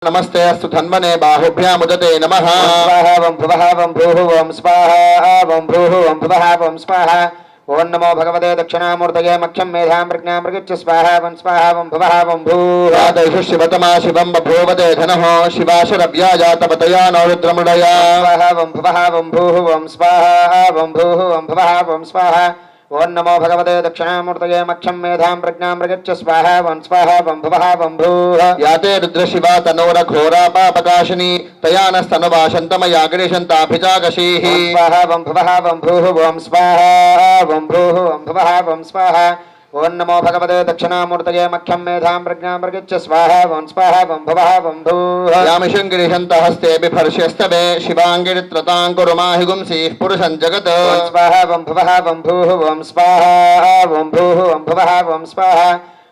नमस्ते अस्तु धन्वने बाहुभ्यामुदते नमः। स्वाहा वं भुवः वं भूः वं स्वाहा वं भूः वं भुवः वं स्वाहा। ओं नमो भगवते दक्षिणामूर्तये मख्यं मेधां प्रज्ञां प्रकृच्य स्वाहा वं भुवः वं भूः। यादेषु शिवतमा शिवं बभूवते धनः शिवाशरव्या जातपतया नो रुद्रमृडया। स्वाहा वं भुवः वं भूः वं स्वाहा वं भूः वं भुवः वं स्वाहा। ओं नमो भगवते दक्षिणामूर्तये मख्यं मेधां प्रज्ञां प्रकृच्य स्वाहा वं भुवः वं भूः। याते रुद्रशिवा तनोरघोरा पापकाशिनी तया नस्तनुवाशन्तमया गिरिशन्ताभिजागशीः। स्वाहा वं भुवः वं भूः वं स्वाहा वं भूः वं भुवः वं स्वाहा। ओं नमो भगवते दक्षिणामूर्तये मख्यं मेधां प्रज्ञां प्रकृच्य स्वाहा वं भुवः वं भूः। यामिषं गिरिशन्त हस्ते बिभर्ष्यस्तवे शिवाङ्गिरित्रताङ्कुरुमाहि गुंसीः पुरुषं जगत्। स्वाहा वं भुवः वं भूः वं स्वाहा वं भूः वं भुवः वं स्वाहा।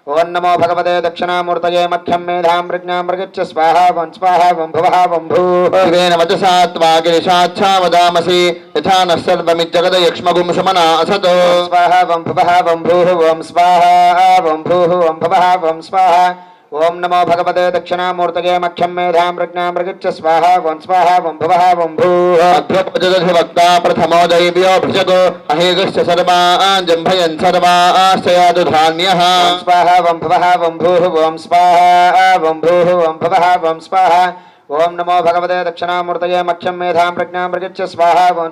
ओं नमो भगवते दक्षिणामूर्तये मख्यं मेधां प्रज्ञां प्रकृच्य स्वाहा वं भुवः वं भूः। शिवेन वचसा त्वा गिरिशाच्छा वदामसि यथा नः सर्वमिज्जगदयक्ष्मगुं सुमना असत्। स्वाहा वं भुवः वं भूः वं स्वाहा वं भूः वं भुवः वं स्वाहा। ओं नमो भगवते दक्षिणामूर्तये मख्यं मेधां प्रज्ञां प्रकृच्य स्वाहा वं भुवः वं भूः। अभ्युपजदधिवक्ता प्रथमो दैव्योऽभिषगो अहेगश्च सर्वान् जम्भयन् सर्वाश्च यादुधान्यः। स्वाहा वं भुवः वं भूः वं स्वाहा वं भूः वं भुवः वं स्वाहा। ओं नमो भगवते दक्षिणामूर्तये मख्यं मेधां प्रज्ञां प्रकृच्य स्वाहा वं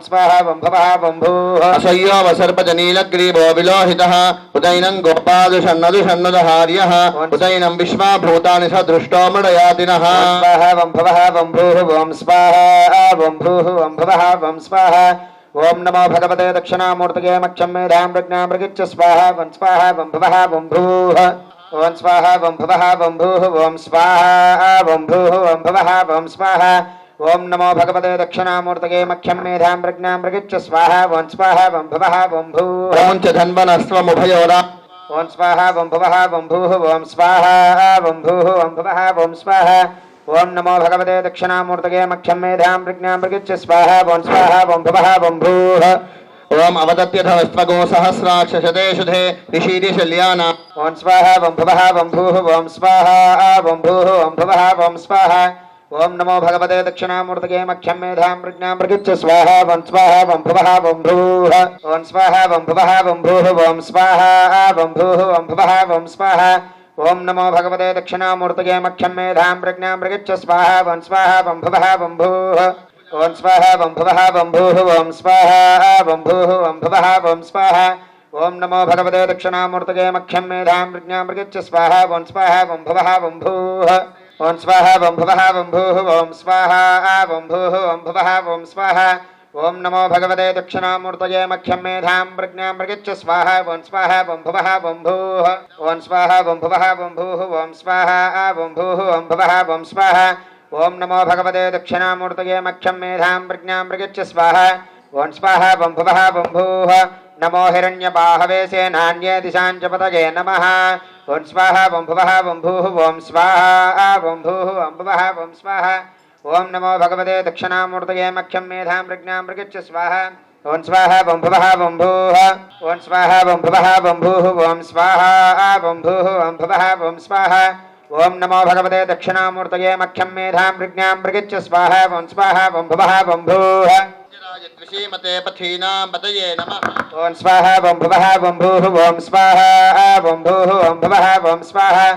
भुवः वं भूः। असह्यो वसर्पजनीलग्रीवो विलोहितः उदैनं गोपादुषन्नदुषन्नदहार्यः उदैनं विश्वाभूतानि स दृष्टो मृडयातिनः। स्वाहा वं भुवः वं भूः वं स्वाहा वं भूः वं भुवः वं स्वाहा। ओं नमो भगवते दक्षिणामूर्तये मख्यं मेधां प्रज्ञां प्रकृच्य स्वाहा वं भुवः वं भूः। ओं स्वाहा वं भुवः वं भूः वं स्वाहा वं भूः वं भुवः वं स्वाहा। ओं नमो भगवते दक्षिणामूर्तये मख्यं मेधां प्रज्ञां प्रकृच्य स्वाहा वं भुवः वं भूः। च धन्वनस्त्वमुभयोरा ओं स्वाहा वं भुवः वं भूः वं स्वाहा वं भूः वं भुवः वं स्वाहा। ओं नमो भगवते दक्षिणामूर्तये मख्यं मेधां प्रज्ञां प्रकृच्य स्वाहा वं भुवः वं भूः। ओं अवदत्यधस्त्वगो सहस्राक्षशतेषुधे ऋषीरिशल्याना। ओं स्वाहा वं भुवः वं भूः वं स्वाहा वं भूः वं भुवः वं स्वाहा। ओं नमो भगवते दक्षिणामूर्तये मख्यं मेधां प्रज्ञां प्रकृच्य स्वाहा वं भुवः वं भूः। ओं स्वाहा वं भुवः वं भूः वं स्वाहा वं भूः वं भुवः वं स्वाहा। ओं नमो भगवते दक्षिणामूर्तये मख्यं मेधां प्रज्ञां प्रकृच्य स्वाहा वं भुवः वं भूः। ओं स्वाहा वं भुवः वं भूः वं स्वाहा वं भूः वं भुवः वं स्वाहा। ओं नमो भगवते दक्षिणामूर्तये मख्यं मेधां प्रज्ञां प्रकृच्य स्वाहा वं भुवः वं भूः। ओं स्वाहा वं भुवः वं भूः वं स्वाहा वं भूः वं भुवः वं स्वाहा। ओं नमो भगवते दक्षिणामूर्तये मख्यं मेधां प्रज्ञां प्रकृच्य स्वाहा वं भुवः वं भूः। ओं स्वाहा वं भुवः वं भूः वं स्वाहा वं भूः वं भुवः वं स्वाहा। ओं नमो भगवते दक्षिणामूर्तये मख्यं मेधां प्रज्ञां प्रकृच्य स्वाहा वं भुवः वं भूः। नमो हिरण्यबाहवे सेनान्ये दिशां च पतये नमः। ओं स्वाहा वं भुवः वं भूः वं स्वाहा वं भूः वं भुवः वं स्वाहा। ओं नमो भगवते दक्षिणामूर्तये मख्यं मेधां प्रज्ञां प्रकृच्य स्वाहा वं भुवः वं भूः। ओं स्वाहा वं भुवः वं भूः वं स्वाहा वं भूः वं भुवः वं स्वाहा। ओं नमो भगवते दक्षिणामूर्तये मख्यं मेधां प्रज्ञां प्रकृच्य स्वाहा वं भुवः वं भूः। श्रीमते पथीनां पतये नमः। ओं स्वाहा वं भुवः वं भूः वं स्वाहा वं भूः वं भुवः वं स्वाहा।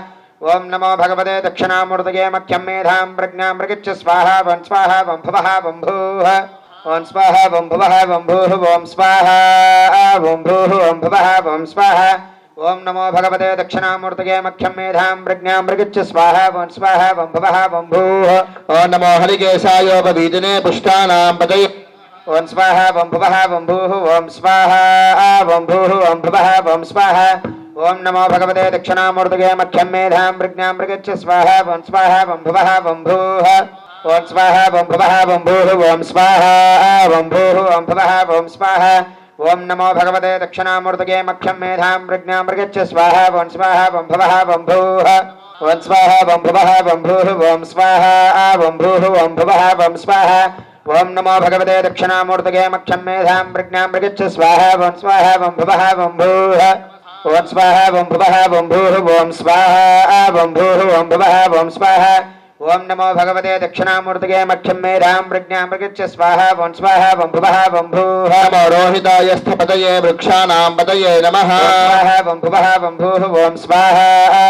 ओं नमो भगवते दक्षिणामूर्तये मख्यं मेधां प्रज्ञां प्रकृच्य स्वाहा वं भुवः वं भूः। ओं स्वाहा वं भुवः वं भूः वं स्वाहा वं भूः वं भुवः वं स्वाहा। ओं नमो भगवते दक्षिणामूर्तये मख्यं मेधां प्रज्ञां प्रकृच्य स्वाहा वं भुवः वं भूः। ओं नमो हरिकेशायोपवीजने पुष्टानां पतये। ओं स्वाहा वं भुवः वं भूः वं स्वाहा वं भूः वं भुवः वं स्वाहा। ओं नमो भगवते दक्षिणामूर्तये मख्यं मेधां प्रज्ञां प्रकृच्य स्वाहा वं भुवः वं भूः। ओं स्वाहा वं भुवः वं भूः वं स्वाहा वं भूः वं भुवः वं स्वाहा। ओं नमो भगवते दक्षिणामूर्तये मख्यं मेधां प्रज्ञां प्रकृच्य स्वाहा वं भुवः वं भूः। ओं स्वाहा वं भुवः वं भूः वं स्वाहा वं भूः वं भुवः वं स्वाहा। ओं नमो भगवते दक्षिणामूर्तये मख्यं मेधां प्रज्ञां प्रकृच्य स्वाहा वं भुवः वं भूः। ओं स्वाहा वं भुवः वं भूः वं स्वाहा वं भूः वं भुवः वं स्वाहा। ఓం నమో భగవతే దక్షిణామూర్తగే మఖ్యం మేధాం ప్రజ్ఞాం ప్రగచ్చ స్వాహా ఓం స్వాహా ఓం భువః ఓం భూః నమో రోహితాయ స్థపతయే వృక్షాణాం పతయే నమః స్వాహా ఓం భువః ఓం భూః ఓం స్వాహా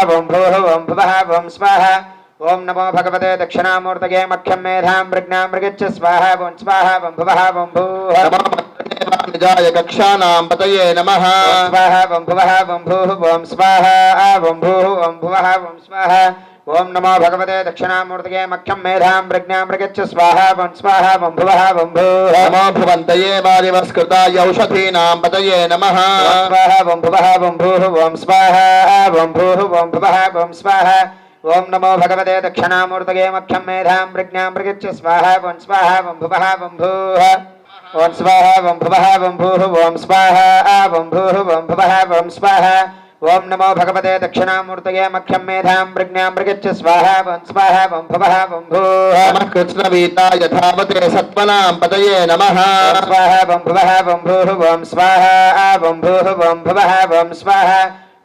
ఓం భూః ఓం భువః ఓం స్వాహా ఓం నమో భగవతే దక్షిణామూర్తగే మఖ్యం మేధాం ప్రజ్ఞాం ప్రగచ్చ స్వాహా ఓం స్వాహా ఓం భువః ఓం భూః నమో నిజాయ కక్షాణాం పతయే నమః స్వాహా ఓం భువః ఓం భూః ఓం స్వాహా ఓం భూః ఓం భువః ఓం స్వాహా ఓం నమో భగవతే దక్షిణామూర్తగే మఖ్యం మేధాం ప్రజ్ఞాం ప్రగచ్చ స్వాహా ఓం స్వాహా ఓం భువః ఓం భూః నమో భువంతయే వారివస్కృతాయ ఔషధీనాం పతయే నమః స్వాహా ఓం భువః ఓం భూః ఓం స్వాహా ఓం భూః ఓం భువః ఓం స్వాహా ఓం నమో భగవతే దక్షిణామూర్తగే మఖ్యం మేధాం ప్రజ్ఞాం ప్రగచ్చ స్వాహా ఓం స్వాహా ఓం భువః ఓం భూః ఓం స్వాహా ఓం భువః ఓం భూః ఓం స్వాహా ఓం భూః ఓం భువః ఓం స్వాహా ఓం నమో భగవతే దక్షిణామూర్తగే మఖ్యం మేధాం ప్రజ్ఞాం ప్రగచ్చ స్వాహా ఓం స్వాహా ఓం భువః ఓం భూః నమః కృష్ణవీతాయ ధావతే సత్వనాం పతయే నమః స్వాహా ఓం భువః ఓం భూః ఓం స్వాహా ఓం భూః ఓం భువః ఓం స్వాహా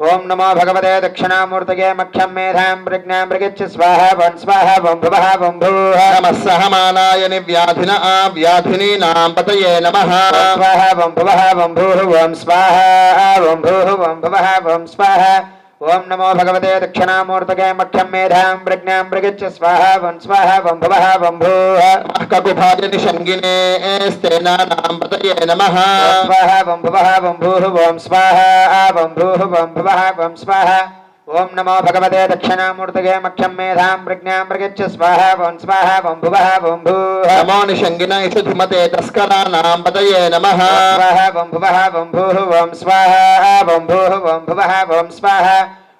ఓం నమో భగవతే దక్షిణామూర్తగే మఖ్యం మేధాం ప్రజ్ఞాం ప్రగచ్చ స్వాహా ఓం స్వాహా ఓం భువః ఓం భూః నమః సహమానాయ నివ్యాధిన వ్యాధినీనాం పతయే నమః స్వాహా ఓం భువః ఓం భూః ఓం స్వాహా ఓం భూః ఓం భువః ఓం స్వాహా ఓం నమో భగవతే దక్షిణామూర్తగే మఖ్యం మేధాం ప్రజ్ఞాం ప్రగచ్చ స్వాహా ఓం స్వాహా ఓం భువః ఓం భూః కకుభాజ నిషంగినే స్తేనానాం పతయే నమః స్వాహా ఓం భువః ఓం భూః ఓం స్వాహా ఓం భూః ఓం భువః ఓం స్వాహా ఓం నమో భగవతే దక్షిణామూర్తగే మఖ్యం మేధాం ప్రజ్ఞాం ప్రగచ్చ స్వాహా ఓం స్వాహా ఓం భువః ఓం భూః నమో నిషంగిన ఇషుధుమతే తస్కరానాం పతయే నమః స్వాహా ఓం భువః ఓం భూః ఓం స్వాహా ఓం భూః ఓం భువః ఓం స్వాహా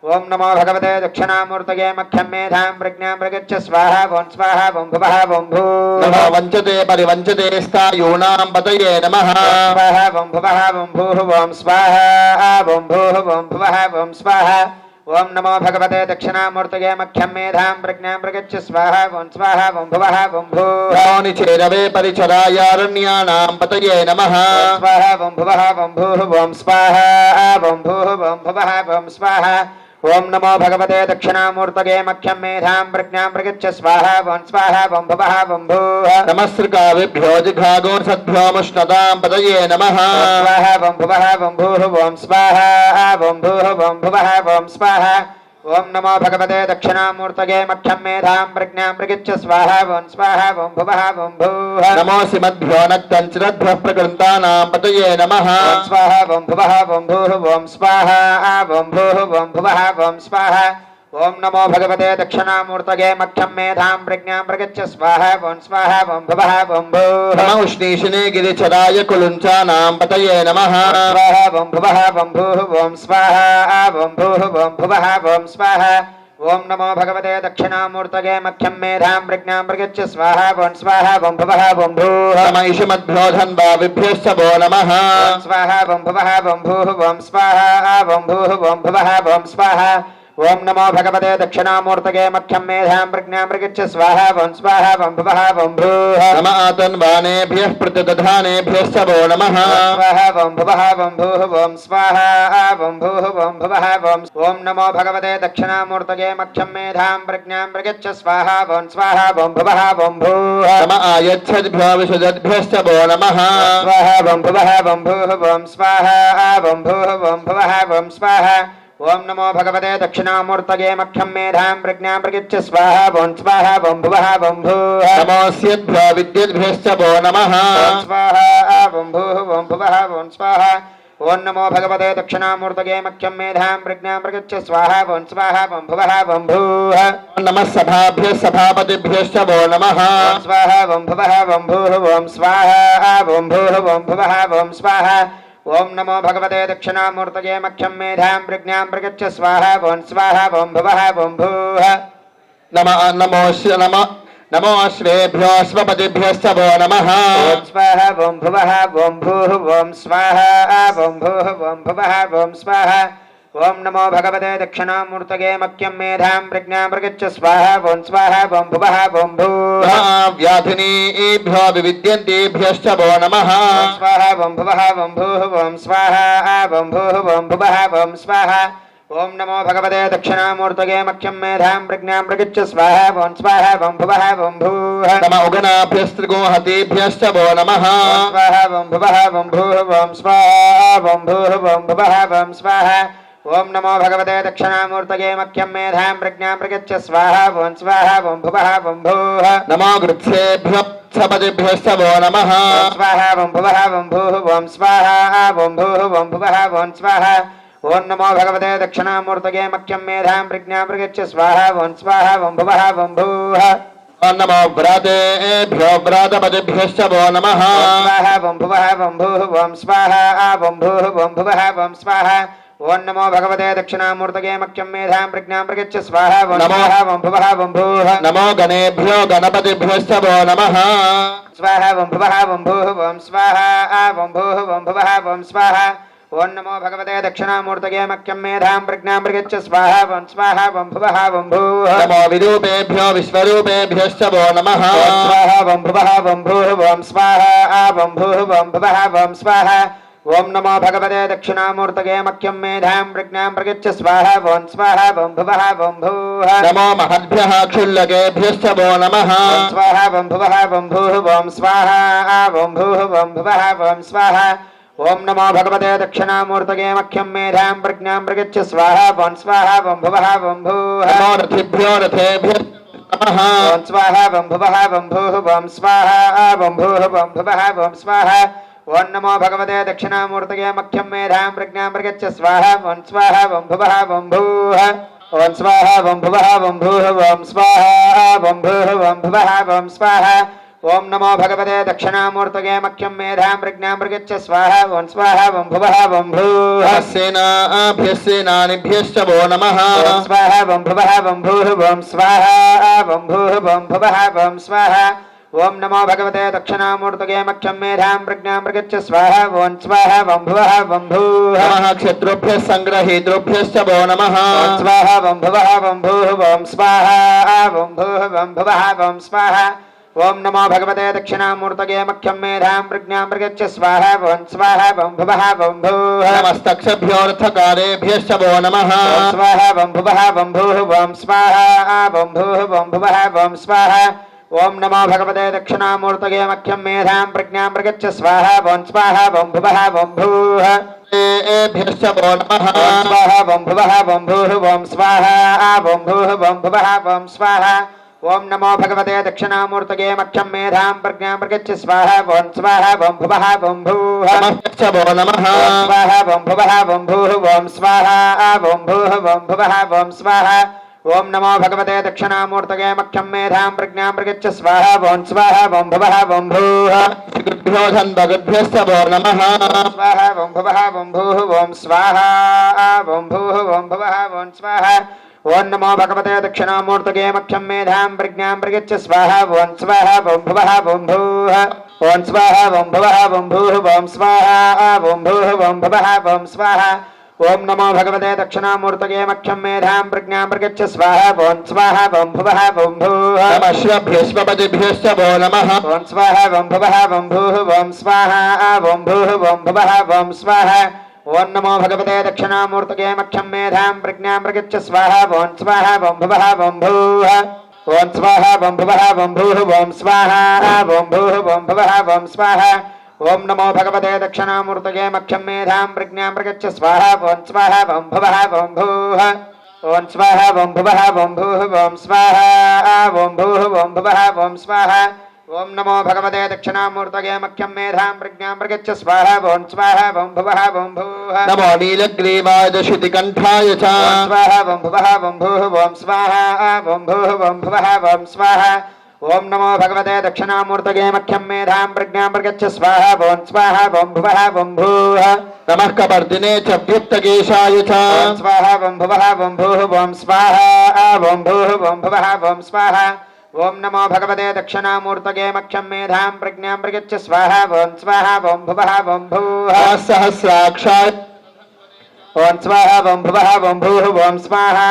ఓం నమో భగవతే దక్షిణామూర్తగే మఖ్యం మేధాం ప్రజ్ఞాం ప్రగచ్చ స్వాహా ఓం స్వాహా ఓం భువః ఓం భూః నమో వంచతే పరివంచతే స్థాయూనాం పతయే నమః స్వాహా ఓం భువః ఓం భూః ఓం స్వాహా ఓం భూః ఓం భువః ఓం స్వాహా ఓం నమో భగవతే దక్షిణామూర్తగే మఖ్యం మేధాం ప్రజ్ఞాం ప్రగచ్చ స్వాహా ఓం స్వాహా ఓం భువః ఓం భూః నమో నిచేరవే పరిచరాయారణ్యానాం పతయే నమః స్వాహా ఓం భువః ఓం భూః ఓం స్వాహా ఓం భూః ఓం భువః ఓం స్వాహా ఓం నమో భగవతే దక్షిణామూర్తగే మఖ్యం మేధాం ప్రజ్ఞాం ప్రగచ్చ స్వాహా ఓం స్వాహా ఓం భువః ఓం భూః నమస్కృకావిభ్యో జిఘాగో సద్భ్యోముష్ణతాం పతయే నమః స్వాహా ఓం భువః ఓం భూః ఓం స్వాహా ఓం భూః ఓం భువః ఓం స్వాహా ఓం నమో భగవతే దక్షిణామూర్తగే మఖ్యం మేధాం ప్రజ్ఞాం ప్రగచ్చ స్వాహా ఓం స్వాహా ఓం భువః ఓం భూః నమోసి మధ్యో నక్తంచిరధ్వ ప్రకృతానాం పతయే నమః ఓం స్వాహా ఓం భువః ఓం భూః ఓం స్వాహా ఓం భూః ఓం భువః ఓం స్వాహా ఓం నమో భగవతే దక్షిణామూర్తగే మఖ్యం మేధాం ప్రజ్ఞాం ప్రగచ్చ స్వాహా ఓం స్వాహా ఓం భువః ఓం భూః నమ ఉష్ణీషినే గిరిచరాయ కులుంచానాం పతయే నమః స్వాహా ఓం భువః ఓం భూః ఓం స్వాహా ఓం భూః ఓం భువః ఓం స్వాహా ఓం నమో భగవతే దక్షిణామూర్తగే మఖ్యం మేధాం ప్రజ్ఞాం ప్రగచ్చ స్వాహా ఓం స్వాహా ఓం భువః ఓం భూః నమ ఇషమద్భ్యోధన్వావిభ్యశ్చ భో నమః ఓం స్వాహా ఓం భువః ఓం భూః ఓం స్వాహా ఓం భూః ఓం భువః ఓం స్వాహా ఓం నమో భగవతే దక్షిణామూర్తగే మఖ్యం మేధాం ప్రజ్ఞాం ప్రగచ్చ స్వాహా ఓం స్వాహా ఓం భువః ఓం భూః నమ ఆతన్వానేభ్యః ప్రతిదధానేభ్యశ్చ భో నమః స్వాహా ఓం భువః ఓం భూః ఓం స్వాహా ఓం భూః ఓం భువః ఓం నమో భగవతే దక్షిణామూర్తగే మఖ్యం మేధాం ప్రజ్ఞాం ప్రగచ్చ స్వాహా ఓం స్వాహా ఓం భువః ఓం భూః నమ ఆయచ్చద్భ్యో విశదద్భ్యశ్చ భో నమః స్వాహా ఓం భువః ఓం భూః ఓం స్వాహా ఓం భూః ఓం భువః ఓం స్వాహా ఓం నమో భగవతే దక్షిణామూర్తగే మఖ్యం మేధాం ప్రజ్ఞాం ప్రగచ్చ స్వాహా ఓం స్వాహా ఓం భువః ఓం భూః నమోస్యద్భ్యో విద్యుద్భ్యశ్చ భో నమః ఓం స్వాహా ఓం భూః ఓం భువః ఓం స్వాహా ఓం నమో భగవతే దక్షిణామూర్తగే మఖ్యం మేధాం ప్రజ్ఞాం ప్రగచ్చ స్వాహా ఓం స్వాహా ఓం భువః ఓం భూః నమ సభాభ్య సభాపతిభ్యశ్చ భో నమః ఓం స్వాహా ఓం భువః ఓం భూః ఓం స్వాహా ఓం భూః ఓం భువః ఓం స్వాహా ఓం నమో భగవతే దక్షిణామూర్తగే మఖ్యం మేధాం ప్రజ్ఞాం ప్రగచ్చ స్వాహా ఓం స్వాహా ఓం భువః ఓం భూః నమోశ్వేభ్యో స్వపతిభ్యశ్చ భో నమః ఓం స్వాహా ఓం భువః ఓం భూః ఓం స్వాహా ఓం భూః ఓం భువః ఓం స్వాహా ఓం నమో భగవతే దక్షిణామూర్తగే మఖ్యం మేధాం ప్రజ్ఞాం ప్రగచ్చ స్వాహా ఓం స్వాహా ఓం భువః ఓం భూః వ్యాధినీభ్యో వివిద్యంతేభ్యశ్చ భో నమః స్వాహా ఓం భువః ఓం భూః ఓం స్వాహా ఓం భూః ఓం భువః ఓం స్వాహా ఓం నమో భగవతే దక్షిణామూర్తగే మఖ్యం మేధాం ప్రజ్ఞాం ప్రగచ్చ స్వాహా ఓం స్వాహా ఓం భువః ఓం భూః నమ ఉగనాభ్యస్త్రిగోహతేభ్యశ్చ వో నమః స్వాహా ఓం భువః ఓం భూః ఓం స్వాహా ఓం భూః ఓం భువః ఓం స్వాహా ఓం నమో భగవతే దక్షిణామూర్తగే మఖ్యం మేధాం ప్రజ్ఞాం ప్రగచ్చ స్వాహా ఓం స్వాహా ఓం భువః ఓం భూః నమో గృత్సేభ్యః సపదిభ్యశ్చ వో నమః స్వాహా ఓం భువః ఓం భూః ఓం స్వాహా ఓం భూః ఓం భువః ఓం స్వాహా ఓం నమో భగవతే దక్షిణామూర్తగే మఖ్యం మేధాం ప్రజ్ఞాం ప్రగచ్చ స్వాహా ఓం స్వాహా ఓం భువః ఓం భూః ఓం నమో వ్రాతేభ్యో వ్రాతపదిభ్యశ్చ వో నమః స్వాహా ఓం భువః ఓం భూః ఓం స్వాహా ఓం భూః ఓం భువః ఓం స్వాహా ఓం నమో భగవతే దక్షిణామూర్తగే మఖ్యం మేధాం ప్రజ్ఞాం ప్రగచ్చ స్వాహా ఓం స్వాహా ఓం భువః ఓం భూః నమో గణేభ్యో గణపతిభ్యశ్చ వో నమః స్వాహా ఓం భువః ఓం భూః ఓం స్వాహా ఓం భూః ఓం భువః ఓం స్వాహా ఓం నమో భగవతే దక్షిణామూర్తగే మఖ్యం మేధాం ప్రజ్ఞాం ప్రగచ్చ స్వాహా ఓం స్వాహా ఓం భువః ఓం భూః నమో విరూపేభ్యో విశ్వరూపేభ్యశ్చ వో నమః స్వాహా ఓం భువః ఓం భూః ఓం స్వాహా ఓం భూః ఓం భువః ఓం స్వాహా ఓం నమో భగవతే దక్షిణామూర్తగే మఖ్యం మేధాం ప్రజ్ఞాం ప్రగచ్చ స్వాహా ఓం స్వాహా ఓం భువః ఓం భూః నమో మహద్భ్యః క్షుల్లకేభ్యశ్చ వో నమః స్వాహా ఓం భువః ఓం భూః ఓం స్వాహా ఓం భూః ఓం భువః ఓం స్వాహా ఓం నమో భగవతే దక్షిణామూర్తగే మఖ్యం మేధాం ప్రజ్ఞాం ప్రగచ్చ స్వాహా ఓం స్వాహా ఓం భువః ఓం భూః నమో రథిభ్యో రథేభ్యశ్చ నమః ఓం స్వాహా ఓం భువః ఓం భూః ఓం స్వాహా ఓం భూః ఓం భువః ఓం స్వాహా ఓం నమో భగవతే దక్షిణామూర్తగే మఖ్యం మేధాం ప్రజ్ఞాం ప్రగచ్చ స్వాహా ఓం స్వాహా ఓం భువః ఓం భూః ఓం స్వాహా ఓం భువః ఓం భూః ఓం స్వాహా ఓం భూః ఓం భువః ఓం స్వాహా ఓం నమో భగవతే దక్షిణామూర్తగే మఖ్యం మేధాం ప్రజ్ఞాం ప్రగచ్చ స్వాహా ఓం స్వాహా ఓం భువః ఓం భూః సేనానిభ్యశ్చ వో నమః ఓం స్వాహా ఓం భువః ఓం భూః ఓం స్వాహా ఓం భూః ఓం భువః ఓం స్వాహా ఓం నమో భగవతే దక్షిణామూర్తగే మఖ్యం మేధాం ప్రజ్ఞాం ప్రగచ్చ స్వాహా ఓం స్వాహా ఓం భువః ఓం భూః నమః క్షత్రుభ్యః సంగ్రహీతృభ్యశ్చ వో నమః ఓం స్వాహా ఓం భువః ఓం భూః ఓం స్వాహా ఓం భూః ఓం భువః ఓం స్వాహా ఓం నమో భగవతే దక్షిణామూర్తగే మఖ్యం మేధాం ప్రజ్ఞాం ప్రగచ్చ స్వాహా ఓం స్వాహా ఓం భువః ఓం భూః నమస్తక్షభ్యోర్థకారేభ్యశ్చ వో నమః ఓం స్వాహా ఓం భువః ఓం భూః ఓం స్వాహా ఓం భూః ఓం భువః ఓం స్వాహా ఓం నమో భగవతే దక్షిణామూర్తగే మఖ్యం మేధాం ప్రజ్ఞాం ప్రగచ్చ స్వాహా ఓం స్వాహా ఓం భువః ఓం భూః ఏభ్యశ్చ వో నమః ఓం స్వాహా ఓం భువః ఓం భూః ఓం స్వాహా ఓం భూః ఓం భువః ఓం స్వాహా ఓం నమో భగవతే దక్షిణామూర్తగే మఖ్యం మేధాం ప్రజ్ఞాం ప్రగచ్చ స్వాహా ఓం స్వాహా ఓం భువః ఓం భూః నమశ్చ వో నమః స్వాహా ఓం భువః ఓం భూః ఓం స్వాహా ఓం భూః ఓం భువః ఓం స్వాహా ఓం నమో భగవతే దక్షిణామూర్తగే మఖ్యం మేధాం ప్రజ్ఞాం ప్రగచ్చ స్వాహా ఓం స్వాహా ఓం భువః ఓం భూః భగద్భ్యో ధన్భగద్భ్యశ్చ వో నమః స్వాహా ఓం భువః ఓం భూః ఓం స్వాహా ఓం భూః ఓం భువః ఓం స్వాహా ఓం నమో భగవతే దక్షిణామూర్తగే మఖ్యం మేధాం ప్రజ్ఞాం ప్రగచ్చ స్వాహా ఓం స్వాహా ఓం భువః ఓం భూః ఓం స్వాహా ఓం భువః ఓం భూః ఓం స్వాహా ఓం భూః ఓం భువః ఓం స్వాహా ఓం నమో భగవతే దక్షిణామూర్తగే మఖ్యం మేధాం ప్రజ్ఞాం ప్రగచ్చ స్వాహా ఓం స్వాహా ఓం భువః ఓం భూః నమశ్వభ్యశ్వపతిభ్యశ్చ వో నమః ఓం స్వాహా ఓం భువః ఓం భూః ఓం స్వాహా ఓం భూః ఓం భువః ఓం స్వాహా ఓం నమో భగవతే దక్షిణామూర్తగే మఖ్యం మేధాం ప్రజ్ఞాం ప్రగచ్చ స్వాహా ఓం స్వాహా ఓం భువః ఓం భూః ఓం స్వాహా ఓం భువః ఓం భూః ఓం స్వాహా ఓం భూః ఓం భువః ఓం స్వాహా ఓం నమో భగవతే దక్షిణామూర్తగే మఖ్యం మేధాం ప్రజ్ఞాం ప్రగచ్చ స్వాహా ఓం స్వాహా ఓం భువః ఓం భూః ఓం స్వాహా ఓం భువః ఓం భూః ఓం స్వాహా ఓం భూః ఓం భువః ఓం స్వాహా ఓం నమో భగవతే దక్షిణామూర్తగే మఖ్యం మేధాం ప్రజ్ఞాం ప్రగచ్చ స్వాహా ఓం స్వాహా ఓం భువః ఓం భూః నమో నీలగ్రీవాయ శృతికంఠాయ చ ఓం స్వాహా ఓం భువః ఓం భూః ఓం స్వాహా ఓం భూః ఓం భువః ఓం స్వాహా ఓం నమో భగవతే దక్షిణామూర్తగే మఖ్యం మేధాం ప్రజ్ఞాం ప్రగచ్చ స్వాహా ఓం స్వాహా ఓం భువః ఓం భూః నమః కపర్దినే చ వ్యుక్తకేశాయ చ ఓం స్వాహా ఓం భువః ఓం భూః ఓం స్వాహా ఓం భూః ఓం భువః ఓం స్వాహా ఓం నమో భగవతే దక్షిణామూర్తగే మఖ్యం మేధాం ప్రజ్ఞాం ప్రగచ్చ స్వాహా ఓం స్వాహా ఓం భువః ఓం భూః సహస్రాక్షాయ ఓం స్వాహా ఓం భువః ఓం భూః ఓం స్వాహా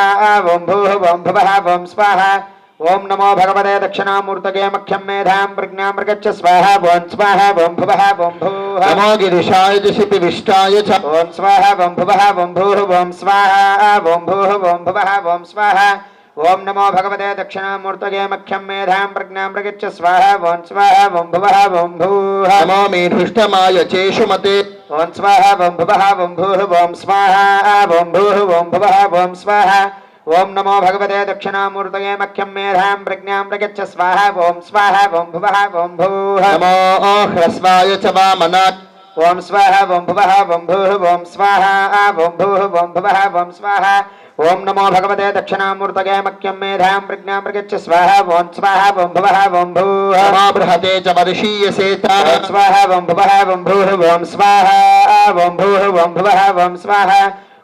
ఓం భూః ఓం భువః ఓం స్వాహా ఓం నమో భగవతే దక్షిణామూర్తగే మఖ్యం మేధాం ప్రజ్ఞాం మృగచ్చ స్వాహ ఓం స్వాహ ఓం భువః ఓం భూః నమో గిరిశాయ దిశి విష్టాయ చ ఓం స్వాహ ఓం భువః ఓం భూః ఓం స్వాహ ఓం భూః ఓం భువః ఓం స్వాహ ఓం నమో భగవతే దక్షిణామూర్తగే మఖ్యం మేధాం ప్రజ్ఞాం మృగచ్చ స్వాహ ఓం స్వాహ ఓం భువః ఓం భూః నమో మీనుష్టమాయ చేషుమతే ఓం స్వాహ ఓం భువః ఓం భూః ఓం స్వాహ ఓం భూః ఓం భువః ఓం స్వాహ ఓం నమో భగవతే దక్షిణామూర్తగే మఖ్యం మేధాం ప్రజ్ఞాం మృగచ్చ స్వాహ ఓం స్వాహ ఓం భువః ఓం భూః నమో హ్రస్వాయ చ వామనాత్ ఓం స్వాహ ఓం భువః ఓం భూః ఓం స్వాహ ఓం భూః ఓం భువః ఓం స్వాహ ఓం నమో భగవతే దక్షిణామూర్తగే మఖ్యం మేధాం ప్రజ్ఞాం మృగచ్చ స్వాహ ఓం స్వాహ ఓం భువః ఓం భూః నమో బృహతే చ వర్షీయసేత ఓం స్వాహ ఓం భువః ఓం భూః ఓం స్వాహ ఓం భూః ఓం భువః ఓం స్వాహ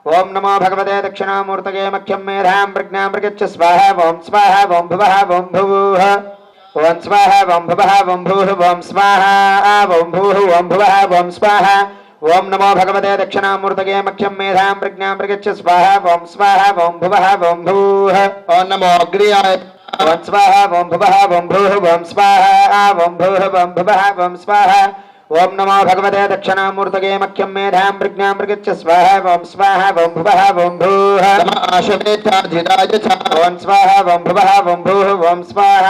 ఓం నమో భగవతే దక్షిణామూర్తగే మఖ్యం మేధాం ప్రజ్ఞాం మృగచ్చ స్వాహ ఓం స్వాహ ఓం భువః ఓం భూః ఓం స్వాహ ఓం భువః ఓం భూః ఓం స్వాహ ఓం భూః ఓం భువః ఓం స్వాహ ఓం నమో భగవతే దక్షిణామూర్తగే మఖ్యం మేధాం ప్రజ్ఞాం మృగచ్చ స్వాహ ఓం స్వాహ ఓం భువః ఓం భూః ఓం నమో అగ్ర్యాయ ఓం స్వాహ ఓం భువః ఓం భూః ఓం స్వాహ ఓం భూః ఓం భువః ఓం స్వాహ ఓం నమో భగవతే దక్షిణామూర్తగే మఖ్యం మేధాం ప్రజ్ఞాం మృగచ్చ స్వాహ ఓం స్వాహ ఓం భువః ఓం భూః నమ ఆశవేతాధిరాయ చ ఓం స్వాహ ఓం భువః ఓం భూః ఓం స్వాహ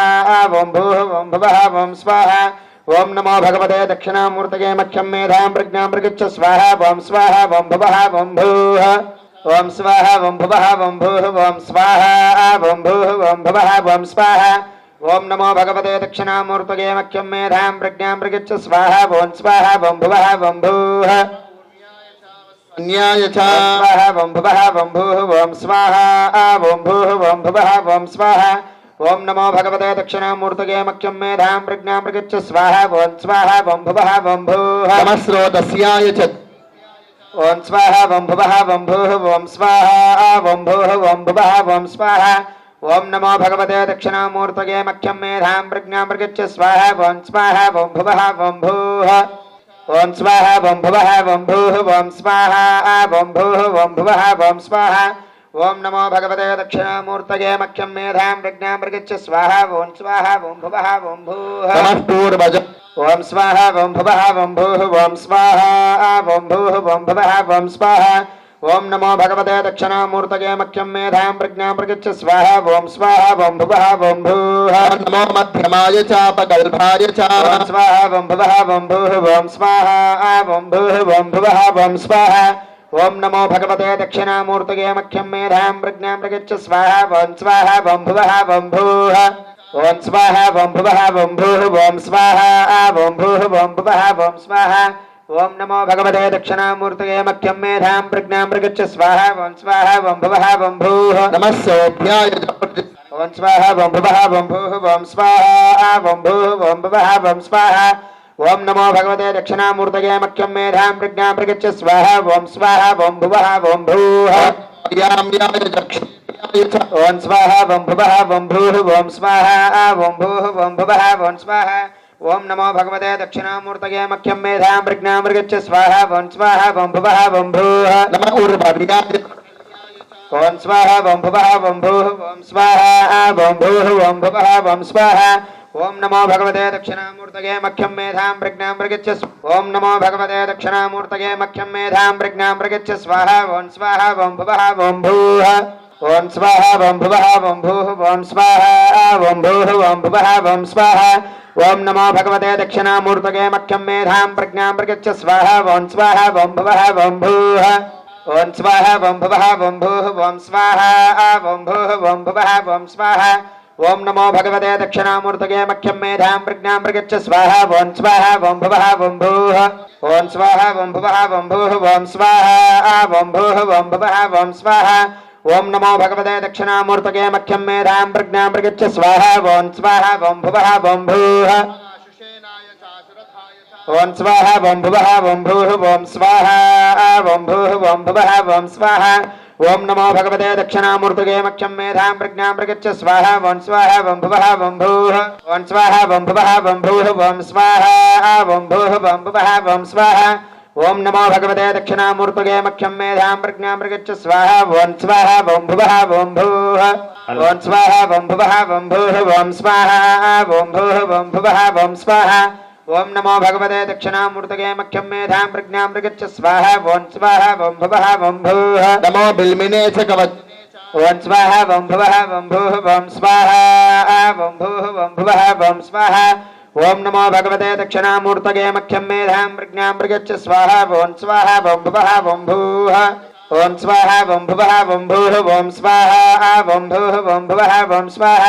ఓం భూః ఓం భువః ఓం స్వాహ ఓం నమో భగవతే దక్షిణామూర్తగే మఖ్యం మేధాం ప్రజ్ఞాం మృగచ్చ స్వాహ ఓం స్వాహ ఓం భువః ఓం భూః ఓం స్వాహ ఓం భువః ఓం భూః ఓం స్వాహ ఓం భూః ఓం భువః ఓం స్వాహ ఓం నమో భగవతే దక్షిణామూర్తగే మఖ్యం మేధాం ప్రజ్ఞాం మృగచ్చ స్వాహ ఓం స్వాహ ఓం భువః ఓం భూః అన్యాయ చ స్వాహ ఓం భువః ఓం భూః ఓం స్వాహ ఓం భూః ఓం భువః ఓం స్వాహ ఓం నమో భగవతే దక్షిణామూర్తగే మఖ్యం మేధాం ప్రజ్ఞాం మృగచ్చ స్వాహ ఓం స్వాహ ఓం భువః ఓం భూః నమస్రోతస్యాయ చ ఓం స్వాహ ఓం భువః ఓం భూః ఓం స్వాహ ఓం భూః ఓం భువః ఓం స్వాహ ఓం నమో భగవతే దక్షిణామూర్తగే మఖ్యం మేధాం ప్రజ్ఞాం మృగచ్చ స్వాహ ఓం స్వాహ ఓం భువః ఓం భూః ఓం స్వాహ ఓం భువః ఓం భూః ఓం స్వాహ ఓం భూః ఓం భువః ఓం స్వాహ ఓం నమో భగవతే దక్షిణామూర్తగే మఖ్యం మేధాం ప్రజ్ఞాం మృగచ్చ స్వాహ ఓం స్వాహ ఓం భువః ఓం భూః నమః పూర్వజ ఓం స్వాహ ఓం భువః ఓం భూః ఓం స్వాహ ఓం భూః ఓం భువః ఓం స్వాహ ఓం నమో భగవతే దక్షిణామూర్తగే మఖ్యం మేధాం ప్రజ్ఞాం మృగచ్చ స్వాహ ఓం స్వాహ ఓం భువః ఓం భూః నమో మధ్యమాయ చాపకల్పాయ చ ఓం స్వాహ ఓం భువః ఓం భూః ఓం స్వాహ ఓం భూః ఓం భువః ఓం స్వాహ ఓం నమో భగవతే దక్షిణామూర్తగే మఖ్యం మేధాం ప్రజ్ఞాం మృగచ్చ స్వాహ ఓం స్వాహ ఓం భువః ఓం భూః ఓం స్వాహ ఓం భువః ఓం భూః ఓం స్వాహ ఓం భూః ఓం భువః ఓం స్వాహ ఓం నమో భగవతే దక్షిణామూర్తగే మఖ్యం మేధాం ప్రజ్ఞాం మృగచ్చ స్వాహ ఓం స్వాహ ఓం భువః ఓం భూః నమః సౌభ్యాయ చ ఓం స్వాహ ఓం భువః ఓం భూః ఓం స్వాహ ఓం భూః ఓం భువః ఓం స్వాహ ఓం నమో భగవతే దక్షిణామూర్తగే మఖ్యం మేధాం ప్రజ్ఞాం మృగచ్చ స్వాహ ఓం స్వాహ ఓం భువః ఓం భూః యామ్యాయ చక్షుర్యాయ చ ఓం స్వాహ ఓం భువః ఓం భూః ఓం స్వాహ ఓం భూః ఓం భువః ఓం స్వాహ ఓం నమో భగవతే దక్షిణామూర్తగే మఖ్యం మేధాం ప్రజ్ఞాం మృగచ్చ స్వాహ ఓం స్వాహ ఓం భువః ఓం భూః నమ ఊర్ధ్వర్యాయ ఓం స్వాహ ఓం భువః ఓం భూః ఓం స్వాహ ఓం భూః ఓం భువః ఓం స్వాహ ఓం నమో భగవతే దక్షిణామూర్తగే మఖ్యం మేధాం ప్రజ్ఞాం మృగచ్చ ఓం నమో భగవతే దక్షిణామూర్తగే మఖ్యం మేధాం ప్రజ్ఞాం మృగచ్చ స్వాహ ఓం స్వాహ ఓం భువః ఓం భూః ఓం స్వాహ ఓం భువః ఓం భూః ఓం స్వాహ ఓం భూః ఓం భువః ఓం స్వాహ ఓం నమో భగవతే దక్షిణామూర్తగే మఖ్యం మేధాం ప్రజ్ఞాం మృగచ్చ స్వాహ ఓం స్వాహ ఓం భువః ఓం భూః ఓం స్వాహ ఓం భువః ఓం భూః ఓం స్వాహ ఓం భూః ఓం భువః ఓం స్వాహ ఓం నమో భగవతే దక్షిణామూర్తగే మఖ్యం మేధాం ప్రజ్ఞాం మృగచ్చ స్వాహ ఓం స్వాహ ఓం భువః ఓం భూః ఓం స్వాహ ఓం భువః ఓం భూః ఓం స్వాహ ఓం భూః ఓం భువః ఓం స్వాహ ఓం నమో భగవతే దక్షిణామూర్తగే మఖ్యం మేధాం ప్రజ్ఞాం మృగచ్చ స్వాహ ఓం స్వాహ ఓం భువః ఓం భూః ఓం స్వాహ ఓం భువః ఓం భూః ఓం స్వాహ ఓం భూః ఓం భువః ఓం స్వాహ ఓం నమో భగవతే దక్షిణామూర్తగే మఖ్యం మేధాం ప్రజ్ఞాం మృగచ్చ స్వాహ ఓం స్వాహ ఓం భువః ఓం భూః ఓం స్వాహ ఓం భువః ఓం భూః ఓం స్వాహ ఓం భూః ఓం భువః ఓం స్వాహ ఓం నమో భగవతే దక్షిణామూర్తగే మఖ్యం మేధాం ప్రజ్ఞాం ప్రగచ్చ స్వాహ ఓం స్వాహ ఓం భువః ఓం భూః ఓం స్వాహ ఓం భువః ఓం భూః ఓం స్వాహ ఓం భూః ఓం భువః ఓం స్వాహ ఓం నమో భగవతే దక్షిణామూర్తగే మఖ్యం మేధాం ప్రజ్ఞాం ప్రగచ్చ స్వాహ ఓం స్వాహ ఓం భువః ఓం భూః నమో బిల్మినే చ కవచ ఓం స్వాహ ఓం భువః ఓం భూః ఓం స్వాహ ఓం భూః ఓం భువః ఓం స్వాహ ఓం నమో భగవతే దక్షిణామూర్తగే మఖ్యం మేధాం ప్రజ్ఞాం ప్రగచ్చ స్వాహ ఓం స్వాహ ఓం భువః ఓం భూః ఓం స్వాహ ఓం భువః ఓం భూః ఓం స్వాహ ఓం భూః ఓం భువః ఓం స్వాహ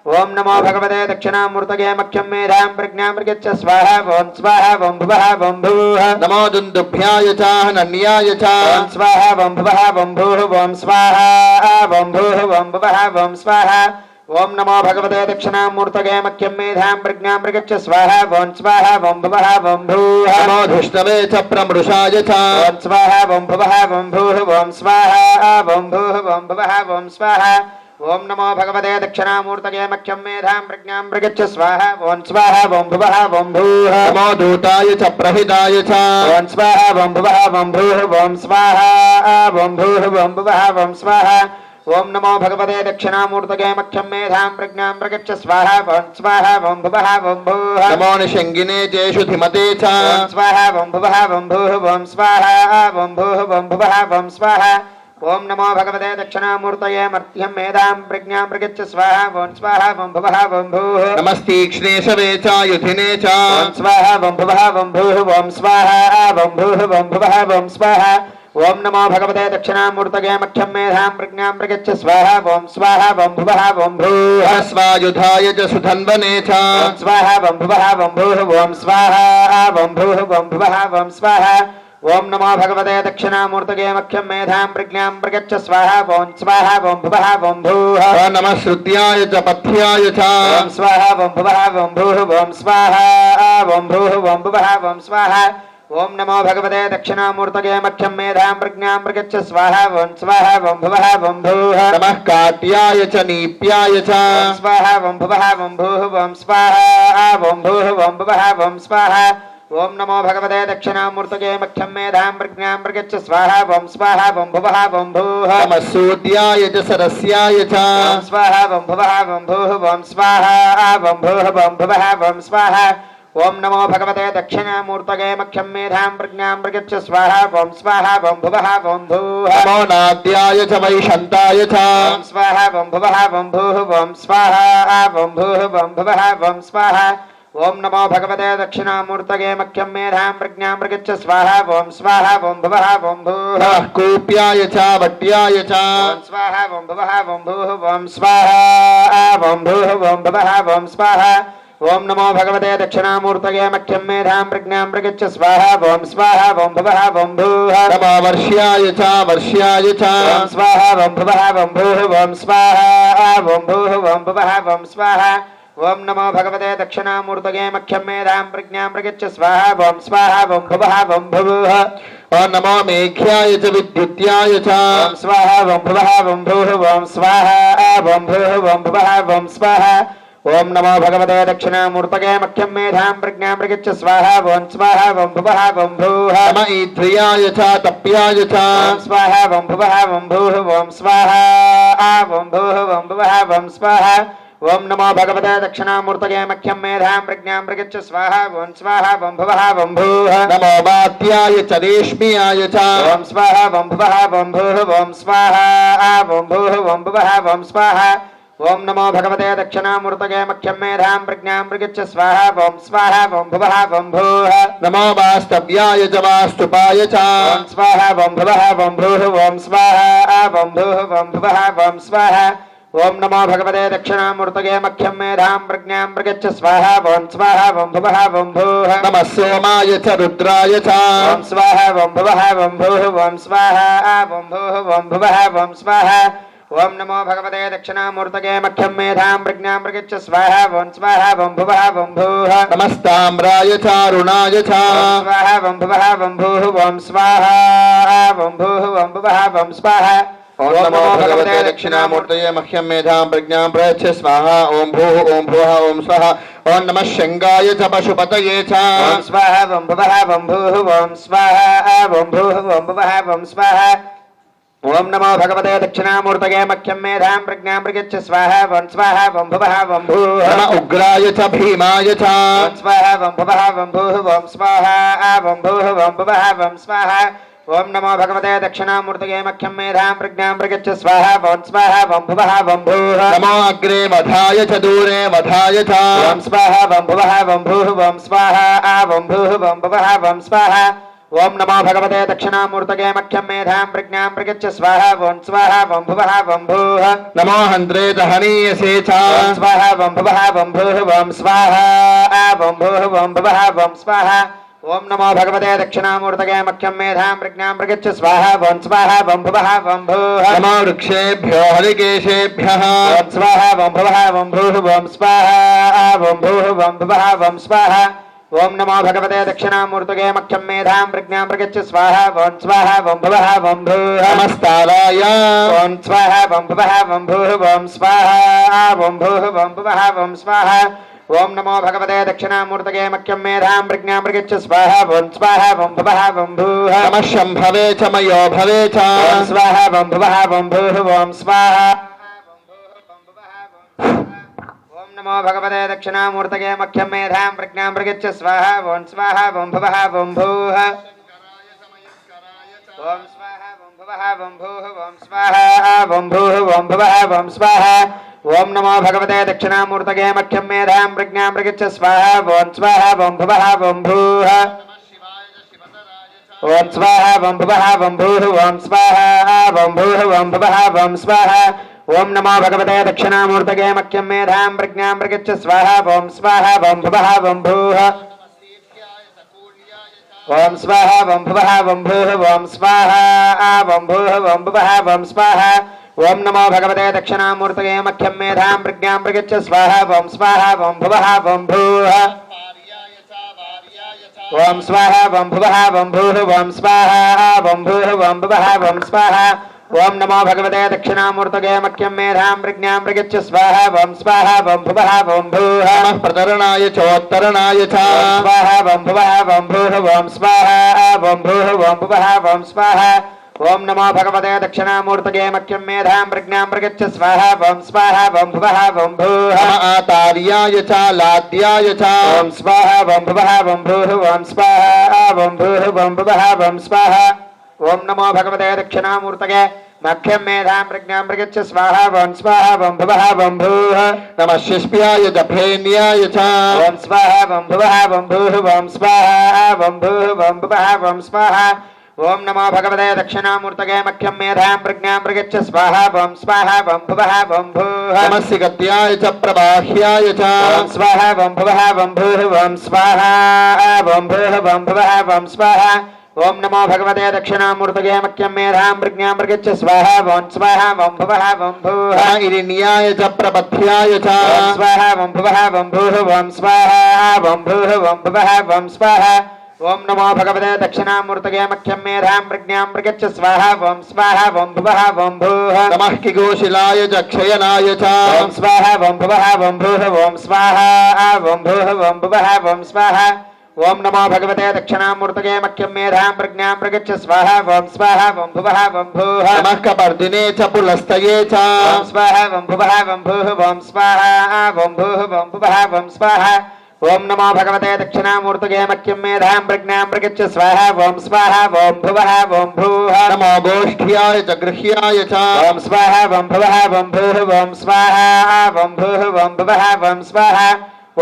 ఓం నమో భగవతే దక్షిణామూర్తగే మఖ్యం మేధాం ప్రజ్ఞాం ప్రగచ్చ స్వాహ ఓం స్వాహ ఓం భువః ఓం భూః నమో దుందుభ్యాయ చ హనన్యాయ చ ఓం స్వాహ ఓం భువః ఓం భూః ఓం స్వాహ ఓం భూః ఓం భువః ఓం స్వాహ ఓం నమో భగవతే దక్షిణామూర్తగే మఖ్యం మేధాం ప్రజ్ఞాం ప్రగచ్చ స్వాహ ఓం స్వాహ ఓం భువః ఓం భూః నమో ధృష్టవే చ ప్రమృషాయ చ ఓం స్వాహ ఓం భువః ఓం భూః ఓం స్వాహ ఓం భూః ఓం భువః ఓం స్వాహ ఓం నమో భగవతే దక్షిణామూర్తగే మఖ్యం మేధాం ప్రజ్ఞాం ప్రగచ్చ స్వాహ ఓం స్వాహ ఓం భువః ఓం భూః నమో దూతాయ చ ప్రహితాయ చ ఓం స్వాహ ఓం భువః ఓం భూః ఓం స్వాహ ఓం భూః ఓం భువః ఓం స్వాహ ఓం నమో భగవతే దక్షిణామూర్తగే మఖ్యం మేధాం ప్రజ్ఞాం ప్రగచ్చ స్వాహ ఓం స్వాహ ఓం భువః ఓం భూః నమో నిషంగినే చేషు ధిమతే చ ఓం స్వాహ ఓం భువః ఓం భూః ఓం స్వాహ ఓం భూః ఓం భువః ఓం స్వాహ ఓం నమో భగవతే దక్షిణామూర్తయే మర్త్యం మేధాం ప్రజ్ఞాం ప్రగచ్చ స్వాహ ఓం స్వాహ ఓం భువః ఓం భూః నమస్తీక్ష్ణేశవే చ యుధినే చ ఓం స్వాహ ఓం భువః ఓం భూః ఓం స్వాహ ఓం భూః ఓం భువః ఓం స్వాహ ఓం నమో భగవతే దక్షిణామూర్తగే మఖ్యం మేధాం ప్రజ్ఞాం ప్రగచ్చ స్వాహ ఓం స్వాహ ఓం భువః ఓం భూః స్వాయుధాయ చ సుధన్వనే చ ఓం స్వాహ ఓం భువః ఓం భూః ఓం స్వాహ ఓం భూః ఓం భువః ఓం స్వాహ ఓం నమో భగవతే దక్షిణామూర్తగే మఖ్యం మేధాం ప్రజ్ఞాం ప్రగచ్చ స్వాహ ఓం స్వాహ ఓం భువః ఓం భూః నమ శ్రుత్యాయ చ పథ్యాయ చ ఓం స్వాహ ఓం భువః ఓం భూః ఓం స్వాహ ఓం భూః ఓం భువః ఓం స్వాహ ఓం నమో భగవతే దక్షిణామూర్తగే మఖ్యం మేధాం ప్రజ్ఞాం ప్రగచ్చ స్వాహ ఓం స్వాహ ఓం భువః ఓం భూః నమః కాట్యాయ చ నీప్యాయ చ ఓం స్వాహ ఓం భువః ఓం భూః ఓం స్వాహ ఓం భూః ఓం భువః ఓం స్వాహ ఓం నమో భగవతే దక్షిణామూర్తగే మఖ్యం మేధాం ప్రజ్ఞాం ప్రగచ్చ స్వాహ ఓం స్వాహ ఓం భువః ఓం భూః నమః సూర్యాయ చ సరస్యాయ చ ఓం స్వాహ ఓం భువః ఓం భూః ఓం స్వాహ ఓం భూః ఓం భువః ఓం స్వాహ ఓం నమో భగవతే దక్షిణామూర్తగే మఖ్యం మేధాం ప్రజ్ఞాం ప్రగచ్చ స్వాహ ఓం స్వాహ ఓం భువః ఓం భూః నమో నాద్యాయ చ వైశంతాయ చ ఓం స్వాహ ఓం భువః ఓం భూః ఓం స్వాహ ఓం భూః ఓం భువః ఓం స్వాహ ఓం నమో భగవతే దక్షిణామూర్తగే మఖ్యం మేధాం ప్రజ్ఞాం ప్రగచ్చ స్వాహ ఓం స్వాహ ఓం భువః ఓం భూః నమః కూప్యాయ చ వట్యాయ చ ఓం స్వాహ ఓం భువః ఓం భూః ఓం స్వాహ ఓం భూః ఓం భువః ఓం స్వాహ ఓం నమో భగవతే దక్షిణామూర్తగే మఖ్యం మేధాం ప్రజ్ఞాం ప్రగచ్చ స్వాహ ఓం స్వాహ ఓం భువః ఓం భూః నమో వర్ష్యాయ చ వర్ష్యాయ చ ఓం స్వాహ ఓం భువః ఓం భూః ఓం స్వాహ ఓం భూః ఓం భువః ఓం స్వాహ ఓం నమో భగవతే దక్షిణామూర్తగే మఖ్యం మేధాం ప్రజ్ఞాం ప్రగచ్చ స్వాహ ఓం స్వాహ ఓం భువః ఓం భూః నమో మేఘ్యాయ చ విద్యుత్యాయ చ ఓం స్వాహ ఓం భువః ఓం భూః ఓం స్వాహ ఓం భూః ఓం భువః ఓం స్వాహ ఓం నమో భగవతే దక్షిణామూర్తగే మఖ్యం మేధాం ప్రజ్ఞాం ప్రగచ్చ స్వాహ ఓం స్వాహ ఓం భువః ఓం భూః నమ ఈధ్రియాయ చ తప్యాయ చ ఓం స్వాహ ఓం భువః ఓం భూః ఓం స్వాహ ఓం భూః ఓం భువః ఓం స్వాహ ఓం నమో భగవతే దక్షిణామూర్తగే మఖ్యం మేధాం ప్రజ్ఞాం ప్రగచ్చ స్వాహ ఓం స్వాహ ఓం భువః ఓం భూః నమో వాత్యాయ చ రేష్మ్యాయ చ ఓం స్వాహ ఓం భువః ఓం భూః ఓం స్వాహ ఓం భూః ఓం భువః ఓం స్వాహ ఓం నమో భగవతే దక్షిణామూర్తగే మఖ్యం మేధాం ప్రజ్ఞాం ప్రగచ్చ స్వాహ ఓం స్వాహ ఓం భువః ఓం భూః నమో వాస్తవ్యాయ చ వాస్తుపాయ చ ఓం స్వాహ ఓం భువః ఓం భూః ఓం స్వాహ ఓం భూః ఓం భువః ఓం స్వాహ ఓం నమో భగవతే దక్షిణామూర్తగే మఖ్యం మేధాం ప్రజ్ఞాం ప్రగచ్చ స్వాహ ఓం స్వాహ ఓం భువః ఓం భూః నమ సోమాయ చ రుద్రాయ చ ఓం స్వాహ ఓం భువః ఓం భూః ఓం స్వాహ ఓం భూః ఓం భువః ఓం స్వాహ ఓం నమో భగవతే దక్షిణామూర్తగే మఖ్యం మేధాం ప్రజ్ఞాం ప్రగచ్చ స్వాహ ఓం స్వాహ ఓం భువః ఓం భూః నమస్తామ్రాయ చ అరుణాయ చ ఓం స్వాహ ఓం భువః ఓం భూః ఓం స్వాహ ఓం భూః ఓం భువః ఓం స్వాహ ओम नमो भगवते दक्षिणामूर्तये मह्यं मेधां प्रज्ञां प्रयच्छ स्वाहा ओम भुवः ओम स्वाहा ओम नमः शंगाय च पशुपतये च ओम स्वाहा ओम भुवः ओम भूः ओम स्वाहा ओम भूः ओम भुवः ओम स्वाहा ओम नमो भगवते दक्षिणामूर्तये मह्यं मेधां प्रज्ञां प्रयच्छ स्वाहा ओम भुवः ओम भूः नमः उग्राय च भीमाय च ओम स्वाहा ओम भुवः ओम भूः ओम स्वाहा ओम भूः ओम भुवः ओम स्वाहा ओम नमो भगवते दक्षिणामूर्तये मह्यं मेधां प्रज्ञां प्रयच्छ स्वाहा ओम भुवः ओम भूः नमो अग्रे वधाय च दूरे वधाय च ओम स्वाहा ओम भुवः ओम भूः ओम स्वाहा ओम भूः ओम भुवः ओम स्वाहा ओम नमो भगवते दक्षिणामूर्तये मह्यं मेधां प्रज्ञां प्रयच्छ स्वाहा ओम भुवः ओम भूः नमो हन्त्रे च हनीयसे च ओम स्वाहा ओम भुवः ओम भूः ओम स्वाहा ओम भूः ओम भुवः ओम स्वाहा ओम नमो भगवते दक्षिणामूर्तये मह्यं मेधां प्रज्ञां प्रयच्छ स्वाहा ओम भुवः ओम भूः नमो वृक्षेभ्यो हरिकेशेभ्यः ओम स्वाहा ओम भुवः ओम भूः ओम स्वाहा ओम भूः ओम भुवः ओम स्वाहा ओम नमो भगवते दक्षिणामूर्तये मह्यं मेधां प्रज्ञां प्रयच्छ स्वाहा ओम भुवः ओम भूः नमस्ताराय ओम स्वाहा ओम भुवः ओम भूः ओम स्वाहा ओम भूः ओम भुवः ओम स्वाहा ओम नमो भगवते दक्षिणामूर्तये मह्यं मेधां प्रज्ञां प्रयच्छ स्वाहा ओम भुवः ओम भूः नमः शम्भवे च मयो भवे च ओम स्वाहा ओम भुवः ओम भूः ओम स्वाहा ओम नमो भगवते दक्षिणामूर्तये मह्यं मेधां प्रज्ञां प्रयच्छ स्वाहा ओम भुवः ओम भूः ओम स्वाहा ओम भुवः ओम भूः ओम स्वाहा ओम भूः ओम भुवः ओम स्वाहा ओम नमो भगवते दक्षिणामूर्तये मह्यं मेधां प्रज्ञां प्रयच्छ स्वाहा ओम भुवः ओम भूः ओम स्वाहा ओम भुवः ओम भूः ओम स्वाहा ओम भूः ओम भुवः ओम स्वाहा ओम नमो भगवते दक्षिणामूर्तये मह्यं मेधां प्रज्ञां प्रयच्छ स्वाहा ओम भुवः ओम भूः ओम स्वाहा ओम भुवः ओम भूः ओम स्वाहा ओम भूः ओम भुवः ओम स्वाहा ओम नमो भगवते दक्षिणामूर्तये मह्यं मेधां प्रज्ञां प्रयच्छ स्वाहा ओम भुवः ओम भूः ओम स्वाहा ओम भुवः ओम भूः ओम स्वाहा ओम भूः ओम भुवः ओम स्वाहा ओम नमो भगवते दक्षिणामूर्तये मह्यं मेधां प्रज्ञां प्रयच्छ स्वाहा ओम भुवः ओम भूः नमः प्रतरणाय चोत्तरणाय च स्वाहा ओम भुवः ओम भूः ओम स्वाहा ओम भूः ओम भुवः ओम स्वाहा ओम नमो भगवते दक्षिणामूर्तये मह्यं मेधां प्रज्ञां प्रयच्छ स्वाहा ओम भुवः ओम भूः नमः आतार्याय च लाद्याय च ओम स्वाहा ओम भुवः ओम भूः ओम स्वाहा ओम भूः ओम भुवः ओम स्वाहा ओम नमो भगवते दक्षिणामूर्तये मह्यं मेधां प्रज्ञां प्रयच्छ स्वाहा ओम भुवः ओम भूः नमः शिष्प्याय च फेन्याय च ओम स्वाहा ओम भुवः ओम भूः ओम स्वाहा ओम भूः ओम भुवः ओम स्वाहा ओम नमो भगवते दक्षिणामूर्तये मह्यं मेधां प्रज्ञां प्रयच्छ स्वाहा ओम भुवः ओम भूः नमः सिगत्याय च प्रबाह्याय च ओम स्वाहा ओम भुवः ओम भूः ओम स्वाहा ओम भूः ओम भुवः ओम स्वाहा ओम नमो भगवते दक्षिणामूर्तये मह्यं मेधां प्रज्ञां प्रयच्छ स्वाहा ओम भुवः ओम भूः नमः इरिण्याय च प्रपथ्याय च ओम स्वाहा ओम भुवः ओम भूः ओम स्वाहा ओम भूः ओम भुवः ओम स्वाहा ओम नमो भगवते दक्षिणामूर्तये मह्यं मेधां प्रज्ञां प्रयच्छ स्वाहा ओम भुवः ओम भूः नमः किगोशिलाय च क्षयनाय च ओम स्वाहा ओम भुवः ओम भूः ओम स्वाहा ओम भूः ओम भुवः ओम स्वाहा ओम नमो भगवते दक्षिणामूर्तये मह्यं मेधां प्रज्ञां प्रयच्छ स्वाहा ओम भुवः ओम भूः नमः कपर्दिने च पुलस्तये च ओम स्वाहा ओम भुवः ओम भूः ओम स्वाहा ओम भूः ओम भुवः ओम स्वाहा ओम नमो भगवते दक्षिणामूर्तये मह्यं मेधां प्रज्ञां प्रयच्छ स्वाहा ओम भुवः ओम भूः नमो गोष्ठ्याय च गृह्याय च ओम स्वाहा ओम भुवः ओम भूः ओम स्वाहा ओम भूः ओम भुवः ओम स्वाहा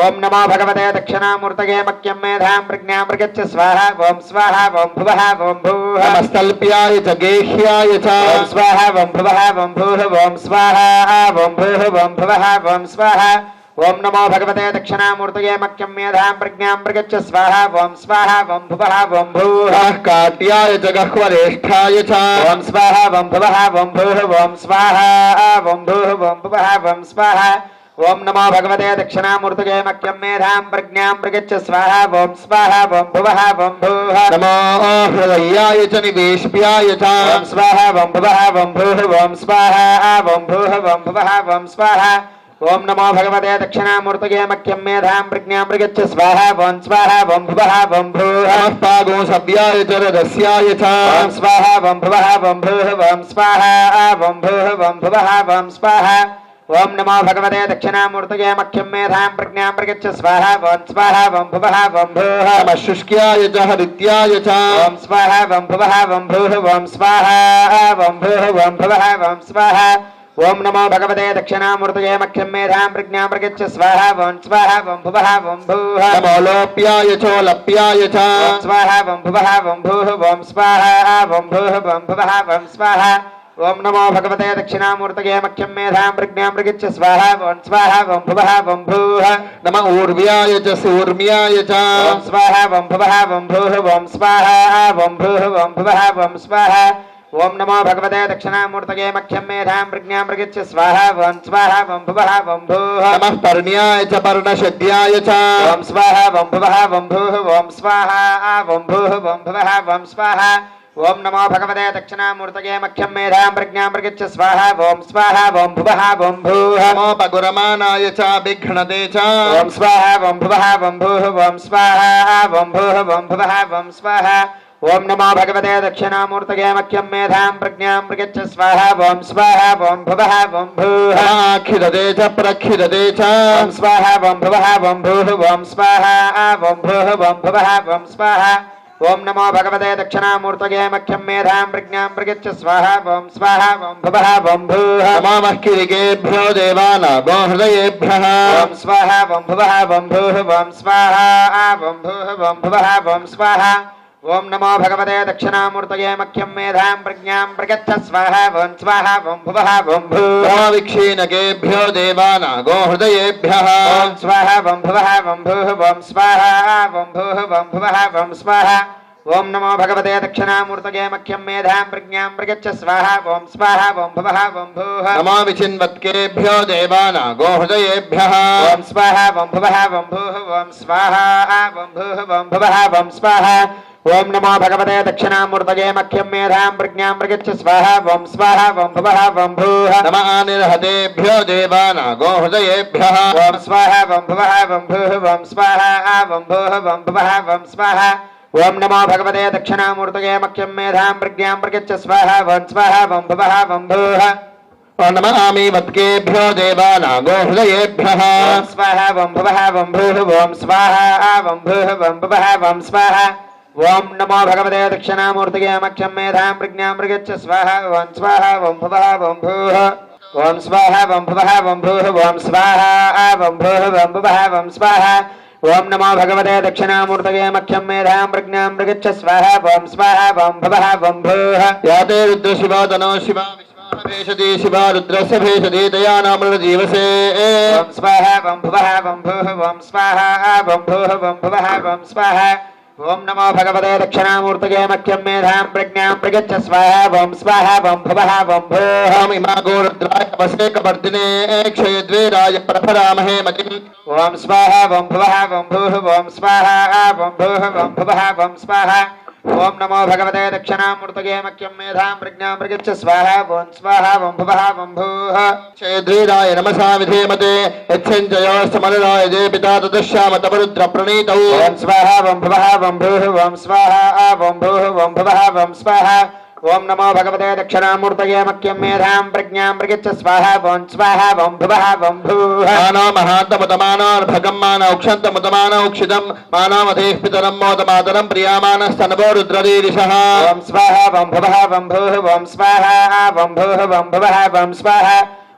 ओम नमो भगवते दक्षिणामूर्तये मह्यं मेधां प्रज्ञां प्रयच्छ स्वाहा ओम भुवः ओम भूः नमस्तल्प्याय च गेह्याय च ओम स्वाहा ओम भुवः ओम भूः ओम स्वाहा ओम भूः ओम भुवः ओम स्वाहा ओम नमो भगवते दक्षिणामूर्तये मह्यं मेधां प्रज्ञां प्रयच्छ स्वाहा ओम भुवः ओम भूः नमः काट्याय च गह्वरेष्ठाय च ओम स्वाहा ओम भुवः ओम भूः ओम स्वाहा ओम भूः ओम भुवः ओम स्वाहा ఓం నమో భగవతే దక్షిణామూర్తయే మఖ్యం మేధాం ప్రజ్ఞాం ప్రగచ్చ స్వాహ ఓం స్వాహ ఓం భువః ఓం భూః నమో హృదయాయ చ నివేష్ప్యాయ చ ఓం స్వాహ ఓం భువః ఓం భూః ఓం స్వాహ ఓం భూః ఓం భువః ఓం స్వాహ ఓం నమో భగవతే దక్షిణామూర్తయే మఖ్యం మేధాం ప్రజ్ఞాం ప్రగచ్చ స్వాహ ఓం స్వాహ ఓం భువః ఓం భూః నమః పాగో సవ్యాయ చ రదస్యాయ చ ఓం స్వాహ ఓం భువః ఓం భూః ఓం స్వాహ ఓం భూః ఓం భువః ఓం స్వాహ ఓం నమో భగవతే దక్షిణామూర్తయే మఖ్యం మేధాం ప్రజ్ఞాం ప్రగచ్చ స్వాహ ఓం స్వాహ ఓం భువః ఓం భూః నమః శుష్క్యాయ చ హరిత్యాయ చ ఓం స్వాహ ఓం భువః ఓం భూః ఓం స్వాహ ఓం భూః ఓం భువః ఓం స్వాహ ఓం నమో భగవతే దక్షిణామూర్తయే మఖ్యం మేధాం ప్రజ్ఞాం ప్రగచ్చ స్వాహ ఓం స్వాహ ఓం భువః ఓం భూః నమో లోప్యాయ చ లప్యాయ చ ఓం స్వాహ ఓం భువః ఓం భూః ఓం స్వాహ ఓం భూః ఓం భువః ఓం స్వాహ ఓం నమో భగవతే దక్షిణామూర్తయే మఖ్యం మేధాం ప్రజ్ఞాం ప్రగచ్చ స్వాహ ఓం స్వాహ ఓం భువః ఓం భూః నమ ఊర్వ్యాయ చ సూర్మ్యాయ చ ఓం స్వాహ ఓం భువః ఓం భూః ఓం స్వాహ ఓం భూః ఓం భువః ఓం స్వాహ ఓం నమో భగవతే దక్షిణామూర్తయే మఖ్యం మేధాం ప్రజ్ఞాం ప్రగచ్చ స్వాహ ఓం స్వాహ ఓం భువః ఓం భూః నమః పర్ణ్యాయ చ పర్ణశద్యాయ చ ఓం స్వాహ ఓం భువః ఓం భూః ఓం స్వాహ ఓం భూః ఓం భువః ఓం స్వాహ ఓం నమో భగవతే దక్షిణామూర్తయే మఖ్యం మేధాం ప్రజ్ఞాం ప్రగచ్చ స్వాహ ఓం స్వాహ ఓం భువః ఓం భూః నమో పగురమానాయ చ బిఘ్నతే చ ఓం స్వాహ ఓం భువః ఓం భూః ఓం స్వాహ ఓం భూః ఓం భువః ఓం స్వాహ ఓం నమో భగవతే దక్షిణామూర్తయే మఖ్యం మేధాం ప్రజ్ఞాం ప్రగచ్చ స్వాహ ఓం స్వాహ ఓం భువః ఓం భూః ఖిదతే చ ప్రఖిదతే చ ఓం స్వాహ ఓం భువః ఓం భూః ఓం స్వాహ ఓం భూః ఓం భువః ఓం స్వాహ ఓం నమో భగవతే దక్షిణామూర్తయే మఖ్యం మేధాం ప్రజ్ఞాం ప్రగచ్చ స్వాహ ఓం స్వాహ ఓం భువః ఓం భూః నమో మహ్కిరికేభ్యో దేవానాగో హృదయేభ్యః ఓం స్వాహ ఓం భువః ఓం భూః ఓం స్వాహ ఓం భూః ఓం భువః ఓం స్వాహ ఓం నమో భగవతే దక్షిణామూర్తయే మఖ్యం మేధాం ప్రజ్ఞాం ప్రగచ్చ స్వాహ ఓం స్వాహ ఓం భువః ఓం భూః నమో విక్షీణకేభ్యో దేవానాగో హృదయేభ్యః ఓం స్వాహ ఓం భువః ఓం భూః ఓం స్వాహ ఓం భూః ఓం భువః ఓం స్వాహ ఓం నమో భగవతే దక్షిణామూర్తయే మఖ్యం మేధాం ప్రజ్ఞాం ప్రగచ్చ స్వాహ ఓం స్వాహ ఓం భువః ఓం భూః నమో విచిన్వత్కేభ్యో దేవానాగో హృదయేభ్యః ఓం స్వాహ ఓం భువః ఓం భూః ఓం స్వాహ ఓం భూః ఓం భువః ఓం స్వాహ ఓం నమో భగవతే దక్షిణామూర్తయే మఖ్యం మేధాం ప్రజ్ఞాం ప్రగచ్చ స్వాహ ఓం స్వాహ ఓం భువః ఓం భూః నమ ఆనిర్హతేభ్యో దేవానాగో హృదయేభ్యః ఓం స్వాహ ఓం భువః ఓం భూః ఓం స్వాహ ఓం భూః ఓం భువః ఓం స్వాహ ఓం నమో భగవతే దక్షిణామూర్తయే మఖ్యం మేధాం ప్రజ్ఞాం ప్రగచ్చ స్వాహ ఓం స్వాహ ఓం భువః ఓం భూః ఓం నమ ఆమీవత్కేభ్యో దేవానాగో హృదయేభ్యః ఓం స్వాహ ఓం భువః ఓం భూః ఓం స్వాహ ఓం భూః ఓం భువః ఓం స్వాహ ఓం నమో భగవతే దక్షిణామూర్తయే మఖ్యం మేధాం ప్రజ్ఞాం ప్రగచ్చ స్వాహ ఓం స్వాహ ఓం భువః ఓం భూః ఓం స్వాహ ఓం భువః ఓం భూః ఓం స్వాహ ఓం భూః ఓం భువః ఓం స్వాహ ఓం నమో భగవతే దక్షిణామూర్తయే మఖ్యం మేధాం ప్రజ్ఞాం ప్రగచ్చ స్వాహ ఓం స్వాహ ఓం భువః ఓం భూః యాతే రుద్రశివాదనో శివా విశ్వాభేషతి శివా రుద్రస్య భేషతి తయా నామృతజీవసే ఓం స్వాహ ఓం భువః ఓం భూః ఓం స్వాహ ఓం భూః ఓం భువః ఓం స్వాహ ఓం నమో భగవతే దక్షిణామూర్తయే మఖ్యం మేధాం ప్రజ్ఞాం ప్రగచ్చ స్వాహ ఓం స్వాహ ఓం భువః ఓం భూః ఇమాగో రుద్రాయ వసేకవర్ధినే క్షయద్వేరాయ ప్రఫరామహే మతిం ఓం స్వాహ ఓం భువః ఓం భూః ఓం స్వాహ ఓం భూః ఓం భువః ఓం స్వాహ ఓం నమో భగవతే దక్షిణామూర్తయే మఖ్యం మేధాం ప్రజ్ఞాం ప్రగచ్చ స్వాహ ఓం స్వాహ ఓం భువః ఓం భూః క్షయద్వేరాయ నమసా విధేమతే యచ్చంజయోస్తమనురాయ దే పితా తదశ్యామ తపరుద్ర ప్రణీతౌ ఓం స్వాహ ఓం భువః ఓం భూః ఓం స్వాహ ఓం భూః ఓం భువః ఓం స్వాహ ఓం నమో భగవతే దక్షిణామూర్తయే మఖ్యం మేధాం ప్రజ్ఞాం ప్రగచ్చ స్వాహ ఓం స్వాహ ఓం భువః ఓం భూః మానో మహాంతముతమానోర్భగం మానౌక్షంతముతమానౌక్షితం మానవధేః పితరం మోదమాతరం ప్రియామానస్తనభో రుద్రదీరిషః ఓం స్వాహ ఓం భువః ఓం భూః ఓం స్వాహ ఓం భూః ఓం భువః ఓం స్వాహ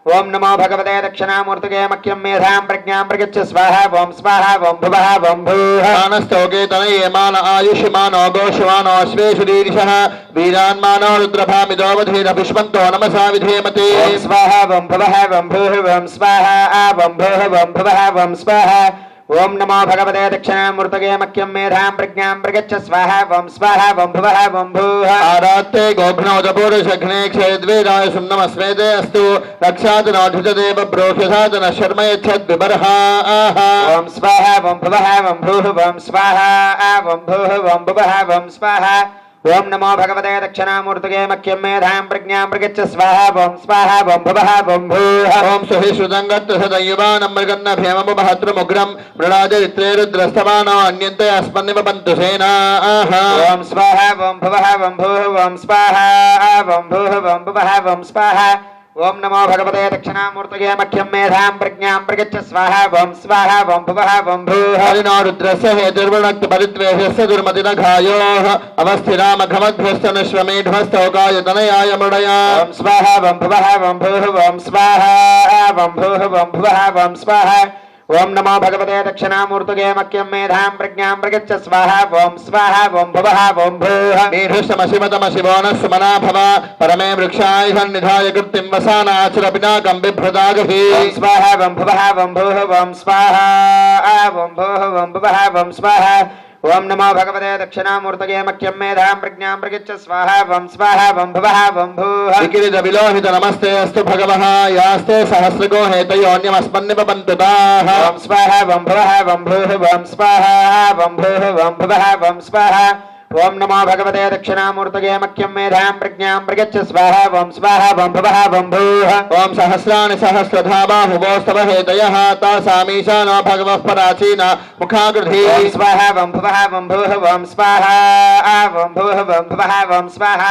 ఓం నమో భగవతే దక్షిణామూర్తయే మఖ్యం మేధాం ప్రజ్ఞాం ప్రగచ్చ స్వాహ ఓం స్వాహ ఓం భువః ఓం భూః మానస్తోకే తనయే మాన ఆయుష్మానో ఘోషమానో అశ్వేషు దీరిషః వీరాన్మానో రుద్రభామిదోవధీర పుష్పంతో నమసా విధేమతే ఓం స్వాహ ఓం భువః ఓం భూః ఓం స్వాహ ఓం భూః ఓం భువః ఓం స్వాహ ఓం నమో భగవతే దక్షిణామూర్తగే మఖ్యం మేధాం ప్రజ్ఞాం ప్రగచ్చ స్వాహ ఓం స్వాహ ఓం భువః ఓం భూః ఆరాత్తే గోఘ్నోదపూరుషఘ్నే క్షేద్వేరాయ సుమ్నమస్మేతే అస్తు రక్షాతు నాధుజదేవ బ్రోహ్యసాతు న శర్మ యచ్చద్విబర్హ ఓం స్వాహ ఓం భువః ఓం భూః ఓం స్వాహ ఓం భూః ఓం భువః ఓం స్వాహ ఓం నమో భగవతే దక్షిణామూర్తగే మఖ్యం మేధాం ప్రజ్ఞాం ప్రగచ్చ స్వాహ ఓం స్వాహ ఓం భువః ఓం భూః ఓం సుహిశ్రుతంగత్వ సదయువానం మృగన్న భేమముభహద్రముగ్రం మృడాజరిత్రేరుద్రస్తమానో అన్యంతే అస్మన్నివ పంతు సేనాః ఓం స్వాహ ఓం భువః ఓం భూః ఓం స్వాహ ఓం భూః ఓం భువః ఓం స్వాహ ఓం నమో భగవతే దక్షిణామూర్తగే మఖ్యం మేధాం ప్రజ్ఞాం ప్రగచ్చ స్వాహ ఓం స్వాహ ఓం భువః ఓం భూః హరినో రుద్రస్య హేతుర్వణక్త పరిద్వేషస్య దుర్మతినఘాయోః అవస్థిరామఘమధ్వస్తనుష్వమేధ్వస్తౌకాయతనయాయ మృడయా ఓం స్వాహ ఓం భువః ఓం భూః ఓం స్వాహ ఓం భూః ఓం భువః ఓం స్వాహ ఓం నమో భగవతే దక్షిణామూర్తగే మఖ్యం మేధాం ప్రజ్ఞాం ప్రగచ్చ స్వాహ ఓం స్వాహ ఓం భువః ఓం భూః మేధుష్టమశివతమశివోన సుమనా భవ పరమే వృక్షాయ సన్నిధాయ కృత్తిం వసానాచర పినాకం బిభ్రదాగభీ ఓం స్వాహ ఓం భువః ఓం భూః ఓం స్వాహ ఓం భూః ఓం భువః ఓం స్వాహ ఓం నమో భగవతే దక్షిణామూర్తగే మఖ్యం మేధాం ప్రజ్ఞాం ప్రగచ్చ స్వాహ ఓం స్వాహ ఓం భువః ఓం భూః వికిరిత విలోహిత నమస్తే అస్తు భగవః యాస్తే సహస్రగో హేతయోన్యమస్మన్నివ పంతుతాః ఓం స్వాహ ఓం భువః ఓం భూః ఓం స్వాహ ఓం భూః ఓం భువః ఓం స్వాహ ఓం నమో భగవతే దక్షిణామూర్తగే మఖ్యం మేధాం ప్రజ్ఞాం ప్రగచ్చ స్వాహ ఓం స్వాహ ఓం భువః ఓం భూః ఓం సహస్రాణి సహస్రధా బాహువోస్తవ హేతయః తాసామీశానో భగవః పరాచీన ముఖాకృధి ఓం స్వాహ ఓం భువః ఓం భూః ఓం స్వాహ ఓం భూః ఓం భువః ఓం స్వాహ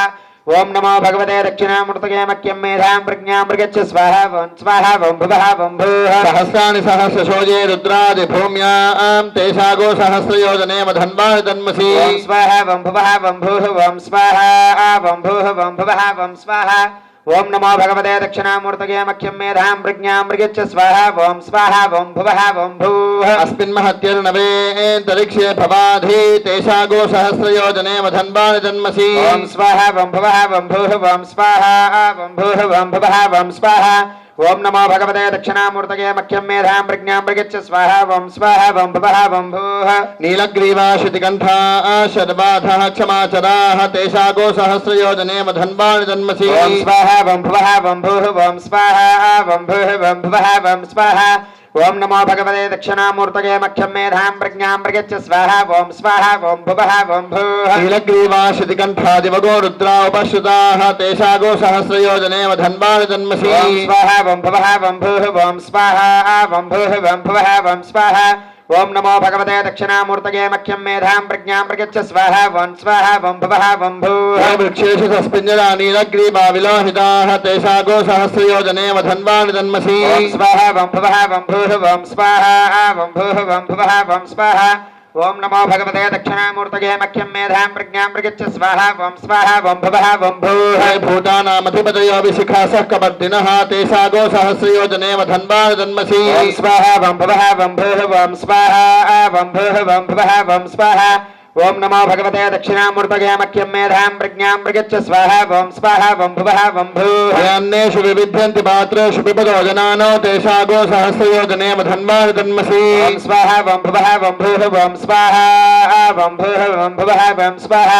ఓం నమో భగవతే దక్షిణామూర్తగే మఖ్యం మేధాం ప్రజ్ఞాం ప్రగచ్చ స్వాహ ఓం స్వాహ ఓం భువః ఓం భూః సహస్రాణి సహస్రశోజే రుద్రాది భూమ్యాం తేషాగో సహస్రయోజనే మధన్వాని తన్మసి ఓం స్వాహ ఓం భువః ఓం భూః ఓం స్వాహ ఓం భూః ఓం భువః ఓం స్వాహ ఓం నమో భగవతే దక్షిణామూర్తగే మఖ్యం మేధాం ప్రజ్ఞాం ప్రగచ్చ స్వాహ ఓం స్వాహ ఓం భువః ఓం భూః అస్మిన్ మహత్యర్నవేంతరిక్షే భవాధి తేషాగో సహస్రయోజనే మధన్వాని తన్మసి ఓం స్వాహ ఓం భువః ఓం భూః ఓం స్వాహ ఓం భూః ఓం భువః ఓం స్వాహ ఓం నమో భగవతే దక్షిణామూర్తగే మఖ్యం మేధాం ప్రజ్ఞాం ప్రగచ్చ స్వాహ ఓం స్వాహ ఓం భువః ఓం భూః నీలగ్రీవా శృతికంఠా శర్వాధః క్షమాచరాః తేషాగో సహస్రయోజనే మధన్వాని తన్మసి ఓం స్వాహ ఓం భువః ఓం భూః ఓం స్వాహ ఓం భూః ఓం భువః ఓం స్వాహ ఓం నమో భగవతే దక్షిణామూర్తగే మఖ్యం మేధాం ప్రజ్ఞాం ప్రగచ్చ స్వాహ ఓం స్వాహ ఓం భువః ఓం భూః నీలగ్రీవా శృతికంఠా దివగో రుద్రా ఉపశ్రుతాః తేషాగో సహస్రయోజనే మధన్వాని తన్మసి ఓం స్వాహ ఓం భువః ఓం భూః ఓం స్వాహ ఓం భూః ఓం భువః ఓం స్వాహ ఓం నమో భగవతే దక్షిణామూర్తగే మఖ్యం మేధాం ప్రజ్ఞాం ప్రగచ్చ స్వాహ ఓం స్వాహ ఓం భువః ఓం భూః వృక్షేషు సస్పింజరా నీలగ్రీవా విలోహితాః తేషాగో సహస్రయోజనే మధన్వాని తన్మసి ఓం స్వాహ ఓం భువః ఓం భూః ఓం స్వాహ ఓం భూః ఓం భువః ఓం స్వాహ ఓం నమో భగవతే దక్షిణామూర్తగే మఖ్యం మేధాం ప్రజ్ఞాం ప్రగచ్చ స్వాహ ఓం స్వాహ ఓం భువః ఓం భూః భూతానామధిపతయో విశిఖాసః కబర్దినః తేషాగో సహస్రయోజనే మధన్వాని తన్మసి ఓం స్వాహ ఓం భువః ఓం భూః ఓం స్వాహ ఓం భూః ఓం భువః ఓం స్వాహ ఓం నమో భగవతే దక్షిణామూర్తగే మఖ్యం మేధాం ప్రజ్ఞాం ప్రగచ్చ స్వాహ ఓం స్వాహ ఓం భువః ఓం భూః అన్నేషు వివిధ్యంతి పాత్రేషు పిబతో జనానో తేషాగో సహస్రయోజనే మధన్వాని తన్మసి ఓం స్వాహ ఓం భువః ఓం భూః ఓం స్వాహ ఓం భూః ఓం భువః ఓం స్వాహ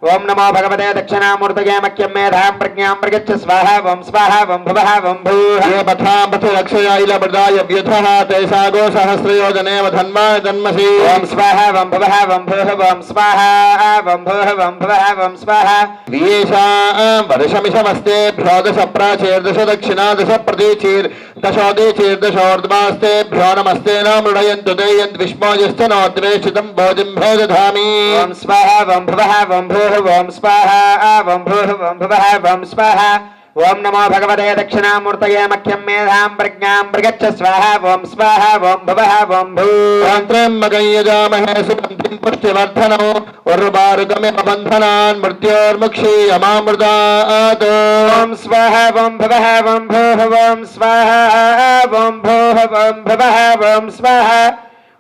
ఓం నమో భగవతే దక్షిణామూర్తగే మఖ్యం మేధాం ప్రజ్ఞాం ప్రగచ్చ స్వాహ ఓం స్వాహ ఓం భువః ఓం భూః ఏ పథాపథ రక్షయాయిల మృదాయ వ్యుధః తేషాగో సహస్రయోజనే మధన్వాని తన్మసి ఓం స్వాహ ఓం భువః ఓం భూః ఓం స్వాహ ఓం భూః ఓం భువః ఓం స్వాహ ద్వియేషాం వర్షమిషమస్తేభ్యో దశ ప్రాచేర్దశ దక్షిణా దశ ప్రతీచీర్ దశోదీచీర్దశోర్ధ్వాస్తేభ్యో నమస్తేన మృడయంతు తే యద్విష్మోజస్తనో ద్వేషితం భోజింభే దధామి ఓం స్వాహ ఓం భువః ఓం భూః ఓం స్వాహ ఓం భూః ఓం భువః ఓం స్వాహ ఓం నమో భగవతే దక్షిణామూర్తగే మఖ్యం మేధాం ప్రజ్ఞాం ప్రగచ్చ స్వాహ ఓం స్వాహ ఓం భువః ఓం భూః త్రయంబకయ్యజామహే సుగంధిం పుష్టివర్ధనో ఉర్వారుకమివ బంధనాన్ మృత్యోర్ముక్షీయమామృతాత్ ఓం స్వాహ ఓం భువః ఓం భూః ఓం స్వాహ ఓం భూః ఓం భువః ఓం స్వాహ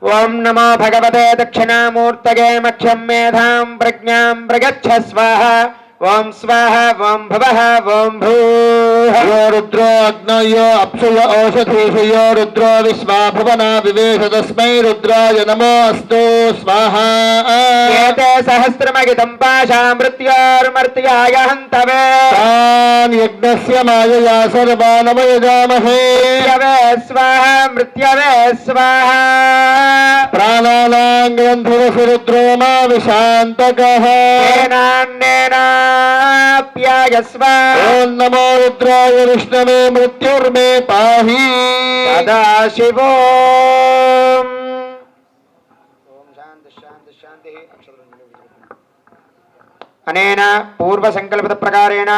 ఓం నమో భగవతే దక్షిణామూర్తగే మఖ్యం మేధాం ప్రజ్ఞాం ప్రగచ్చ స్వాహ ఓం స్వాహ ఓం భవః ఓం భూః यो रुद्रो अग्नयो अप्सुय ओषधीषु यो रुद्रो विश्वा भुवना विवेश तस्मै रुद्राय नमोऽस्तु स्वाहा ఏతే సహస్రమగితం పాశామృత్యోర్మర్త్యాయ హంతవే तान् यज्ञस्य मायया सर्वानवयजामहे మృత్యవే స్వాహ మృత్యవే స్వాహ प्राणानां ग्रन्थिरसि रुद्रो मा विशान्तकः ఏనాన్నేనాప్యాయస్వ ॐ नमो रुद्राय विष्णवे मृत्युर्मे पाहि సదాశివో అనేన పూర్వ సంకల్పిత ప్రకారేణ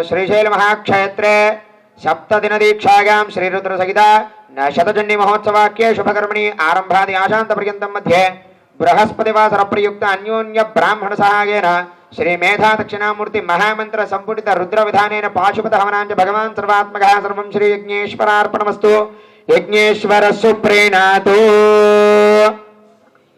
శ్రీశైల మహాక్షేత్రే సప్తదిన దీక్షాయాం శ్రీరుద్ర సహిత శతజన్య మహోత్సవాక్యే శుభకర్మణి ఆరంభాది ఆశాంత పర్యంతం మధ్యే బృహస్పతివాసర ప్రయుక్త అన్యోన్య బ్రాహ్మణ సహాయేన శ్రీ మేధా దక్షిణామూర్తి మహామంత్ర సంపుటిత రుద్ర విధానేన పాశుపత హవనాంచ భగవాన్ సర్వాత్మక సర్వం శ్రీ యజ్ఞేశ్వరార్పణమస్తు యజ్ఞేశ్వర సుప్రీణాతు